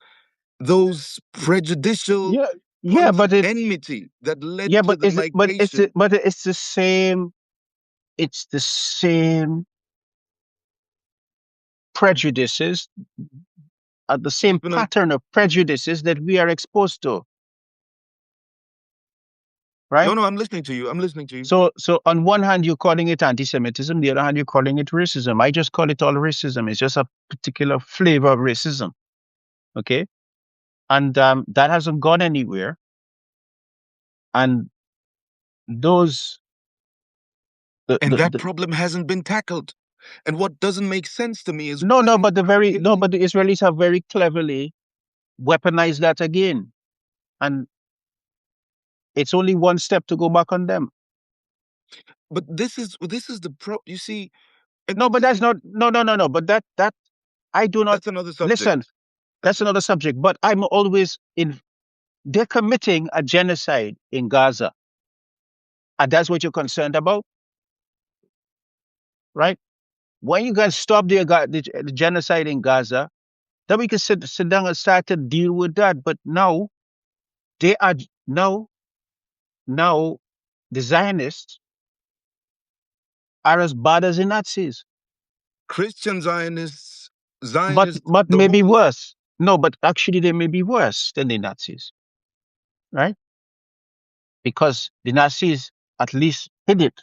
those prejudicial Yeah. Yeah, but it enmity that led yeah, to but the is it but it's migration. but it's the same prejudices, the It's same been a pattern of prejudices that we are exposed to, right? no, no. I'm listening to you. I'm listening to you. So on one hand, you're calling it anti-Semitism. The other hand, you're calling it racism. I just call it all racism. It's just a particular flavor of racism. Okay, and that hasn't gone anywhere. And those And that the problem hasn't been tackled. And what doesn't make sense to me is no, no, why but the are we very no, giving. but the Israelis have very cleverly weaponized that again, and it's only one step to go back on them. But this is the pro. You see, and No, but this that's is not no, no, no, no. But that I do not that's another listen. subject. That's another subject. But I'm always in. They're committing a genocide in Gaza, and that's what you're concerned about, right? When you guys stop the genocide in Gaza, then we can sit down and start to deal with that. But now they are now now the Zionists are as bad as the Nazis, Christian Zionists, but Zionists, but the maybe whole worse. No, but actually they may be worse than the Nazis, right? Because the Nazis at least hid it.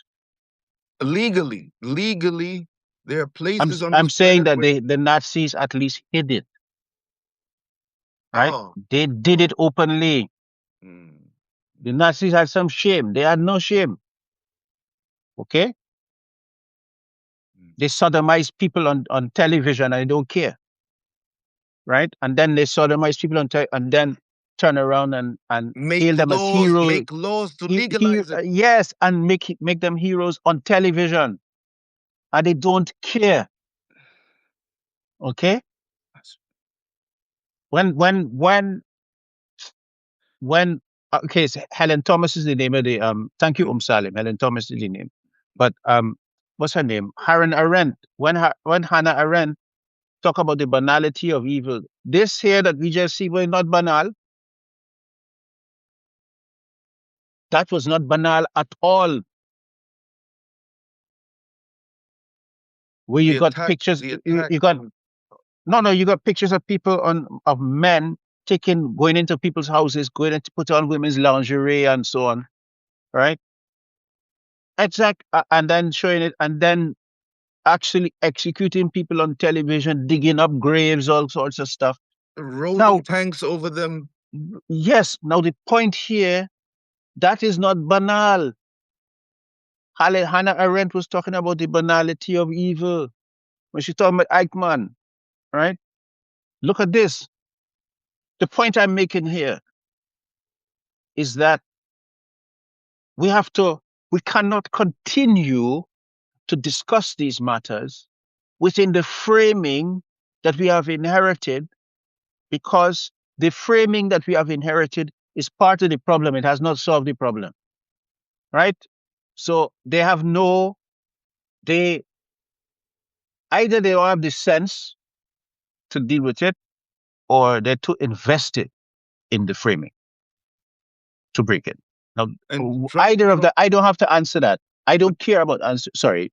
legally, there are places on I'm this saying planet that where the Nazis at least hid it, right? oh, They did it openly. mm, The Nazis had some shame. They had no shame. Okay, mm. they sodomize people on television and they don't care, right? And then they sodomize people and then turn around and hail them as heroes. Make laws to legalize it. Yes, and make them heroes on television, and they don't care. Okay, when when when when okay, so Helen Thomas is the name of the thank you Salim. Helen Thomas is the name, but what's her name? Hannah Arendt. When Hannah Arendt talk about the banality of evil, this here that we just see was not banal. That was not banal at all. Where you got pictures, The attack you got on no, you got pictures of people of men going into people's houses, going to put on women's lingerie and so on, right? Exact, and then showing it, and then actually executing people on television, digging up graves, all sorts of stuff. rolling Now, tanks over them. yes, now the point here, that is not banal. Hannah Arendt was talking about the banality of evil when she's talking about Eichmann, right? Look at this. The point I'm making here is that we have to, we cannot continue to discuss these matters within the framing that we have inherited, because the framing that we have inherited is part of the problem. It has not solved the problem, right? So they have no, they Either they don't have the sense to deal with it, or they're too invested in the framing to break it. Now, And either of that, I don't have to answer that. I don't care about answer. Sorry,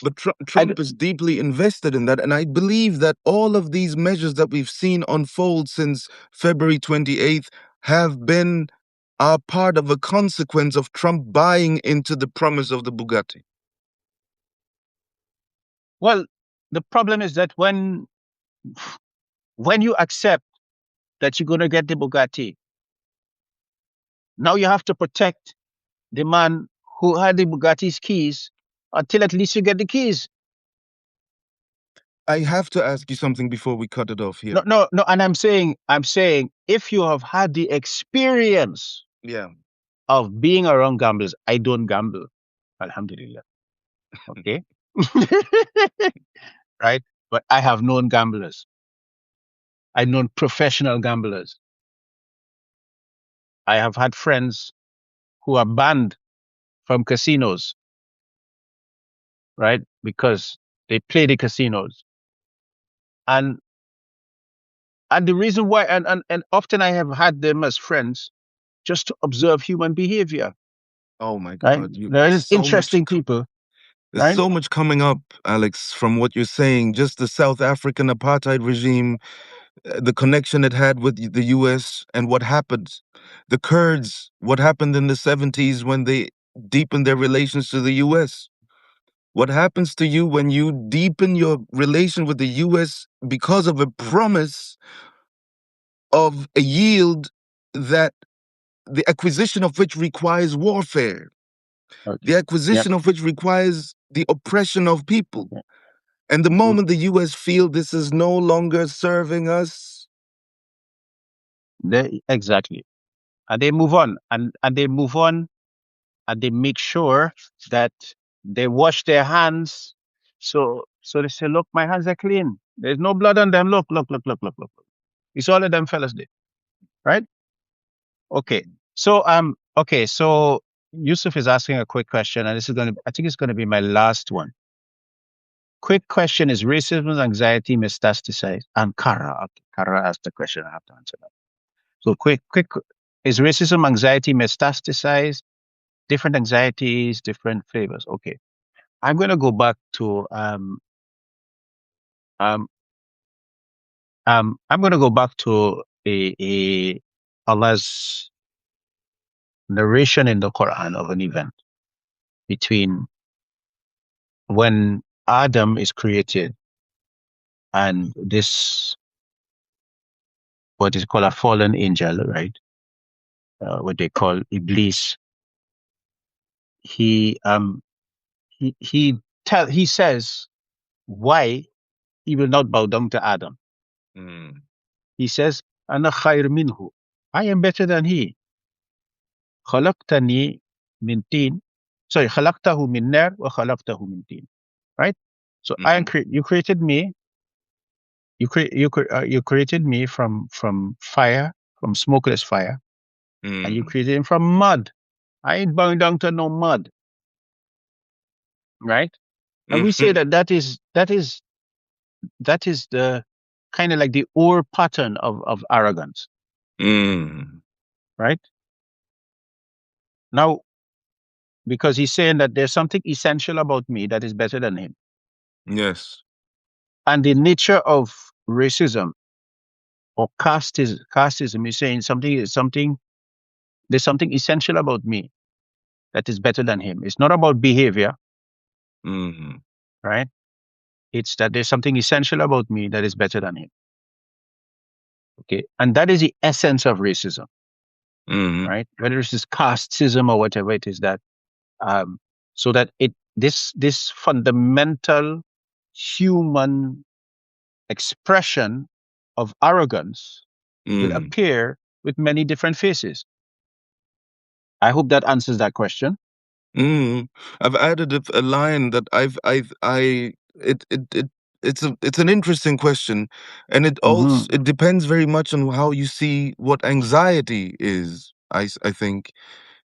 but I Trump is deeply invested in that. And I believe that all of these measures that we've seen unfold since February 28th have been are part of a consequence of Trump buying into the promise of the Bugatti. well, the problem is that when you accept that you're going to get the Bugatti, now you have to protect the man who had the Bugatti's keys until at least you get the keys. I have to ask you something before we cut it off here. No, no, no. And I'm saying, if you have had the experience Yeah. of being around gamblers, I don't gamble, Alhamdulillah. Okay, right? But I have known gamblers. I've known professional gamblers. I have had friends who are banned from casinos, right? Because they play the casinos. And the reason why, and often I have had them as friends just to observe human behavior, Oh my right? God. You They're just so much interesting people, There's right? so much coming up, Alex, from what you're saying. Just the South African apartheid regime, the connection it had with the US, and what happened. The Kurds, what happened in the 70s when they deepened their relations to the US. What happens to you when you deepen your relation with the US because of a Mm. promise of a yield that the acquisition of which requires warfare, Okay. the Yep. acquisition of which requires the oppression of people? Yeah. And the Mhm. moment the US feel this is no longer serving us, Exactly. And they move on, and they move on, and they make sure that they wash their hands. So they say, look, my hands are clean. There's no blood on them. Look, look, look, look, look, look. It's all of them fellas did, right? Okay. So Yusuf is asking a quick question, and this is gonna I think it's gonna be my last one. Quick question: is racism and anxiety metastasized? And Kara asked the question. I have to answer that. So quick, is racism anxiety metastasized? Different anxieties, different flavors. Okay. I'm going to go back to um I'm going to go back to a Allah's narration in the Quran of an event between when Adam is created and this what is called a fallen angel, right? What they call Iblis. He he says why he will not bow down to Adam. mm, He says, "Ana khair minhu." I am better than he. خلقتني من طين. Sorry, خلقته من نار وخلقته من طين. Right? So mhm, you created me. You created me from fire, from smokeless fire, and you mm, created him from mud. I ain't bowing down to no mud, right? And we say mhm, that is the kind of like the ore pattern of arrogance, mm, right? Now, because he's saying that there's something essential about me that is better than him. yes, And the nature of racism or casteism is saying there's something essential about me that is better than him. It's not about behavior, mhm, right? It's that there's something essential about me that is better than him. Okay. And that is the essence of racism, mhm, right? Whether it's this casteism or whatever it is that um so that this fundamental human expression of arrogance will mm, appear with many different faces. I hope that answers that question. mm. I've added a line that it it's an interesting question, and Hmm. it depends very much on how you see what anxiety is. I think,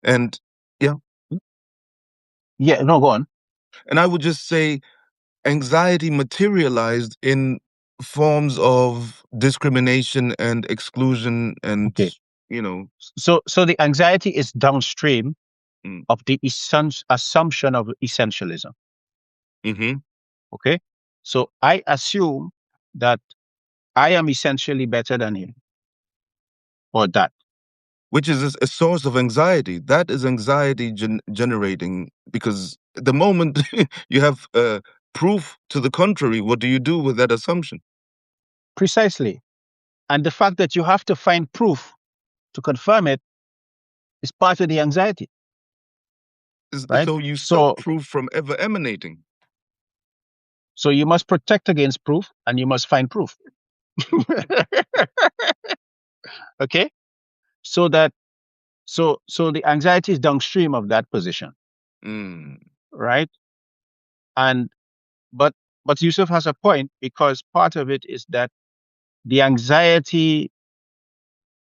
and yeah, Yeah, no, go on. and I would just say anxiety materialized in forms of discrimination and exclusion and, Okay. you know, So the anxiety is downstream mm, of the assumption of essentialism. mm-hmm, Okay. So I assume that I am essentially better than him or that. which is a source of anxiety. That is anxiety generating because the moment you have proof to the contrary, what do you do with that assumption? Precisely. And the fact that you have to find proof to confirm it is part of the anxiety, right? So you stop So proof from ever emanating. so you must protect against proof and you must find proof. Okay? So that so the anxiety is downstream of that position, Mm, right? And but but Yusuf has a point because part of it is that the anxiety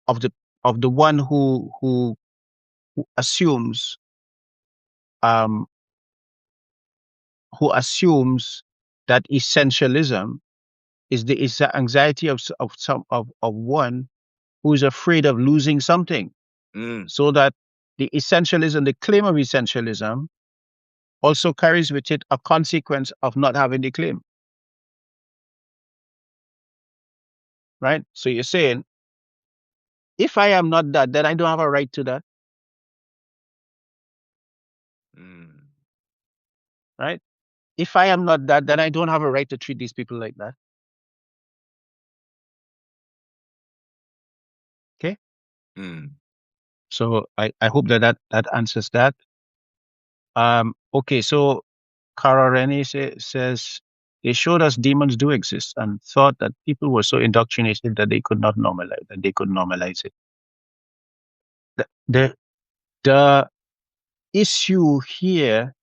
of the one who assumes um who assumes that essentialism is the anxiety of one who is afraid of losing something, mm, so that the essentialism, the claim of essentialism, also carries with it a consequence of not having the claim, right? So you're saying, if I am not that, then I don't have a right to that, mm, right? If I am not that, then I don't have a right to treat these people like that. Okay. mm. So I hope that answers that. Okay. So Cara Rennie says they showed us demons do exist and thought that people were so indoctrinated that they could normalize it. The, the, the issue here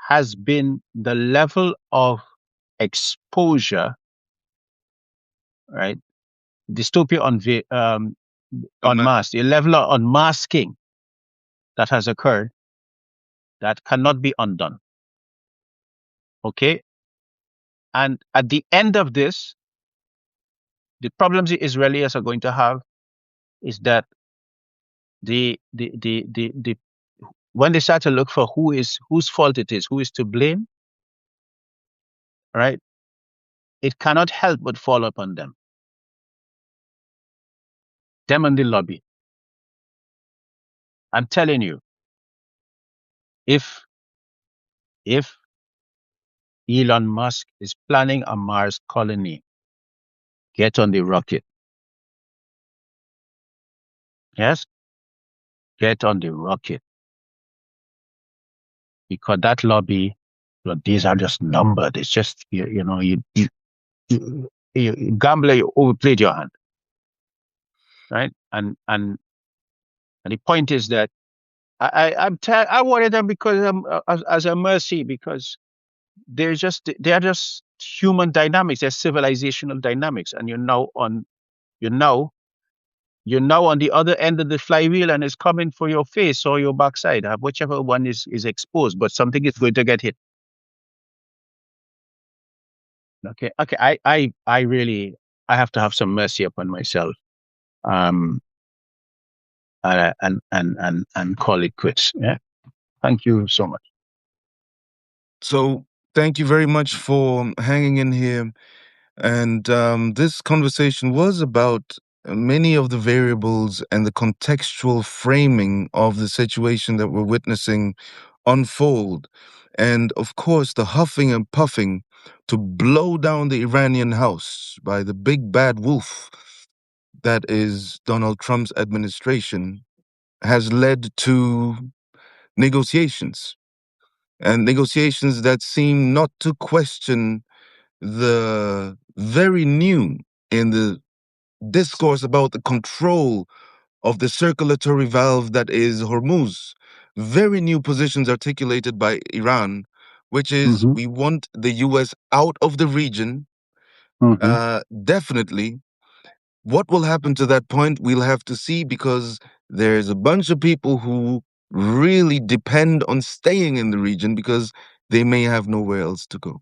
has been the level of exposure, right? Dystopia Unma- unmasked, the level of unmasking that has occurred that cannot be undone. Okay. And at the end of this, the problems the Israelis are going to have is that the when they start to look for whose fault it is, who is to blame, right? It cannot help but fall upon them and the lobby. I'm telling you, if if Elon Musk is planning a Mars colony, get on the rocket. Yes, get on the rocket because that lobby, well, these are just numbered. It's just you gambler, you overplayed your hand, right? And the point is that I worry them because as a mercy because they are just human dynamics, they're civilizational dynamics, and you're now you're now on the other end of the flywheel and it's coming for your face or your backside, whichever one is exposed, but something is going to get hit. Okay. I really I have to have some mercy upon myself. Um, and call it quits. Yeah. Thank you so much. So thank you very much for hanging in here. And this conversation was about many of the variables and the contextual framing of the situation that we're witnessing unfold. And of course, the huffing and puffing to blow down the Iranian house by the big bad wolf that is Donald Trump's administration has led to negotiations, and negotiations that seem not to question the very new in the discourse about the control of the circulatory valve that is Hormuz. Very new positions articulated by Iran, which is Mm-hmm. we want the US out of the region, Mm-hmm. definitely. What will happen to that point, we'll have to see because there's a bunch of people who really depend on staying in the region because they may have nowhere else to go.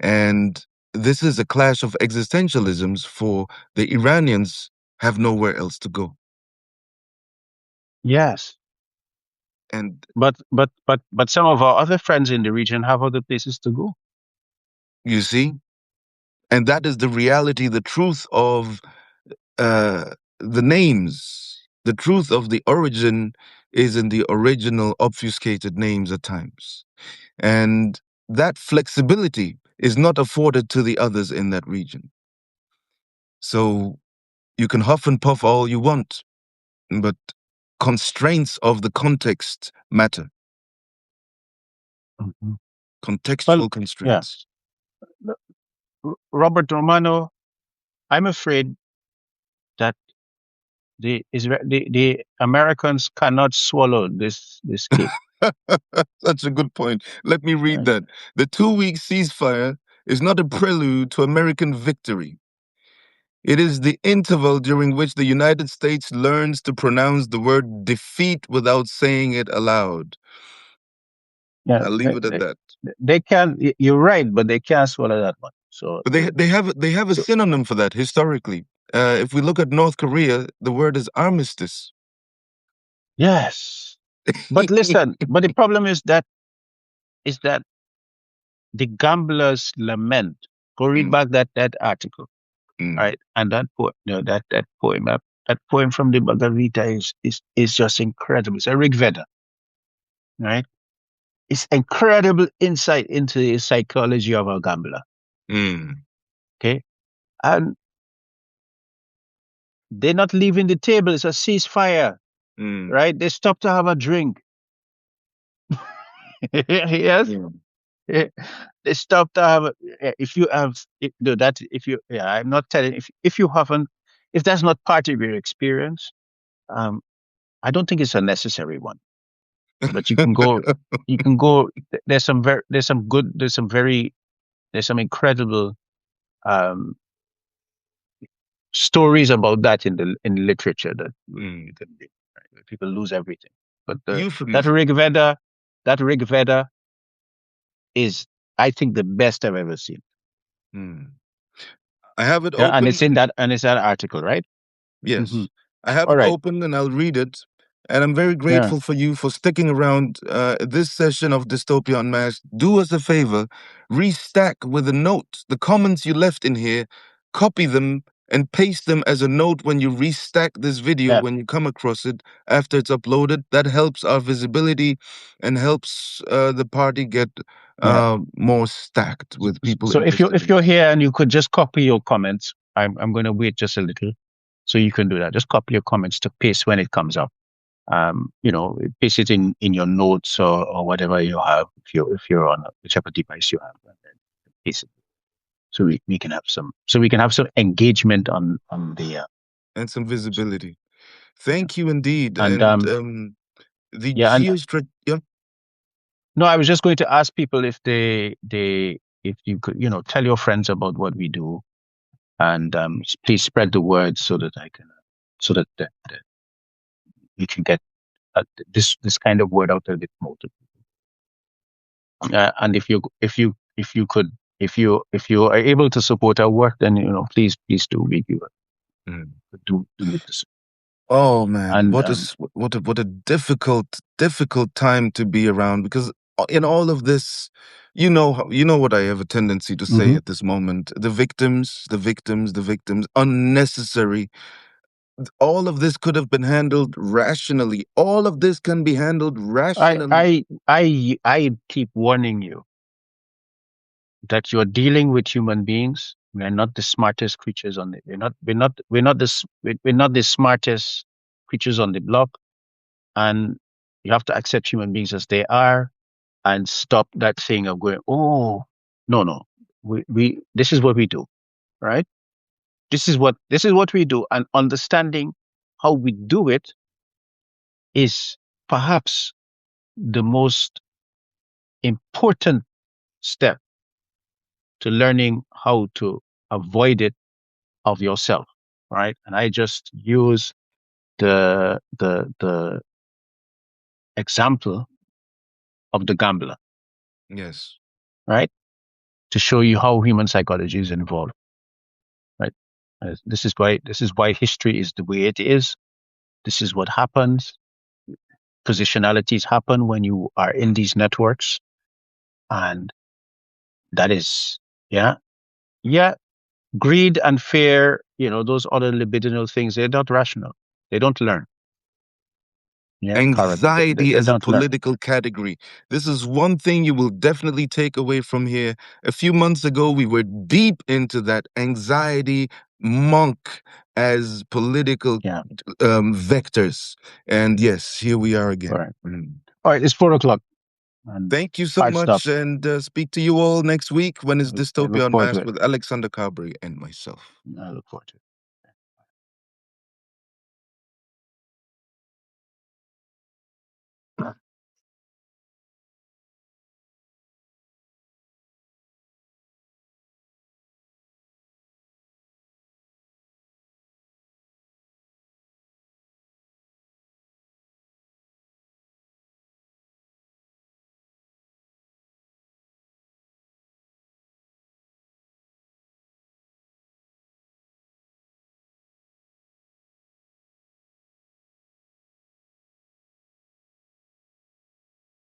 And this is a clash of existentialisms, for the Iranians have nowhere else to go. Yes. And But some of our other friends in the region have other places to go. you see, and that is the reality, the truth of the names, the truth of the origin is in the original obfuscated names at times. And that flexibility is not afforded to the others in that region. So you can huff and puff all you want, but constraints of the context matter. Mhm. Well, Contextual yeah. constraints. Robert Romano, I'm afraid that the Americans cannot swallow this cake. Such a good point. Let me read Right? that. The 2 week ceasefire is not a prelude to American victory. It is the interval during which the United States learns to pronounce the word defeat without saying it aloud. Yeah, I'll leave it at that. they can. You're right, but they can't swallow that one. So But they have a so synonym for that historically. If we look at North Korea, the word is armistice. yes. But listen, but the problem is that the gambler's lament. Go read Mm, back that article, mm, right? And that poem, that poem from the Bhagavad Gita is just incredible. It's a Rig Veda, right? It's incredible insight into the psychology of a gambler. mm, Okay, and they're not leaving the table. It's a ceasefire, mm, right? They stop to have a drink. Yes, mm. they stop to have. If you have, no, that if you, yeah, I'm not telling. If you haven't, if that's not part of your experience, um, I don't think it's a necessary one. But you can go. You can go. There's some very. There's some good. There's some very. There's some incredible um, stories about that in literature that you Mm. can read, right, where people lose everything. But that Euphemism. Rig Veda, that Rig Veda is, I think, the best I've ever seen. Mm. I have it Yeah, and open. it's that article, right? Hmm. Yes, I have All it right. open and I'll read it. And I'm very Yeah. grateful for you for sticking around this session of Dystopia Unmasked. Do us a favor, restack with a note the comments you left in here, copy them, and paste them as a note when you restack this video, Yeah. when you come across it after it's uploaded. That helps our visibility and helps the party get Yeah. more stacked with people So interested if in it. you're here and you could just copy your comments, I'm going to wait just a little, so you can do that. Just copy your comments to paste when it comes up. Paste it in your notes or whatever you have if you're on whichever device you have, and then paste it. So we can have some engagement on the And some visibility. Thank you indeed. and And the yeah, and yeah. no, I was just going to ask people if they if you could, tell your friends about what we do, and please spread the word so that I can so that we can get this kind of word out there a bit more to and if you could, if you are able to support our work, then please do, we Mm. do need to Oh man, and what a difficult time to be around, because in all of this, you know what I have a tendency to say mhm. at this moment: the victims, the victims, the victims, unnecessary. All of this could have been handled rationally. All of this can be handled I rationally. I I keep warning you that you're dealing with human beings. We are not the smartest creatures on the we're not the smartest creatures on the block, and you have to accept human beings as they are and stop that thing of going, oh, no. We this is what we do, right? This is what we do, and understanding how we do it is perhaps the most important step to learning how to avoid it of yourself, right? And I just use the example of the gambler, Yes. right? to show you how human psychology is involved. Right. This is why history is the way it is. This is what happens. Positionalities happen when you are in these networks, and that is, yeah, yeah. Greed and fear, those other libidinal things, they're not rational. They don't learn. Yeah, currently Anxiety they as a don't learn. political category. This is one thing you will definitely take away from here. A few months ago, we were deep into that anxiety monk as political Yeah, vectors. And yes, here we are again. correct. All right, it's 4 o'clock, and Thank you so hard much, stop. and speak to you all next week when it's I Dystopia look forward to Unmasked it. with Alexander Carberry and myself. I look forward to it.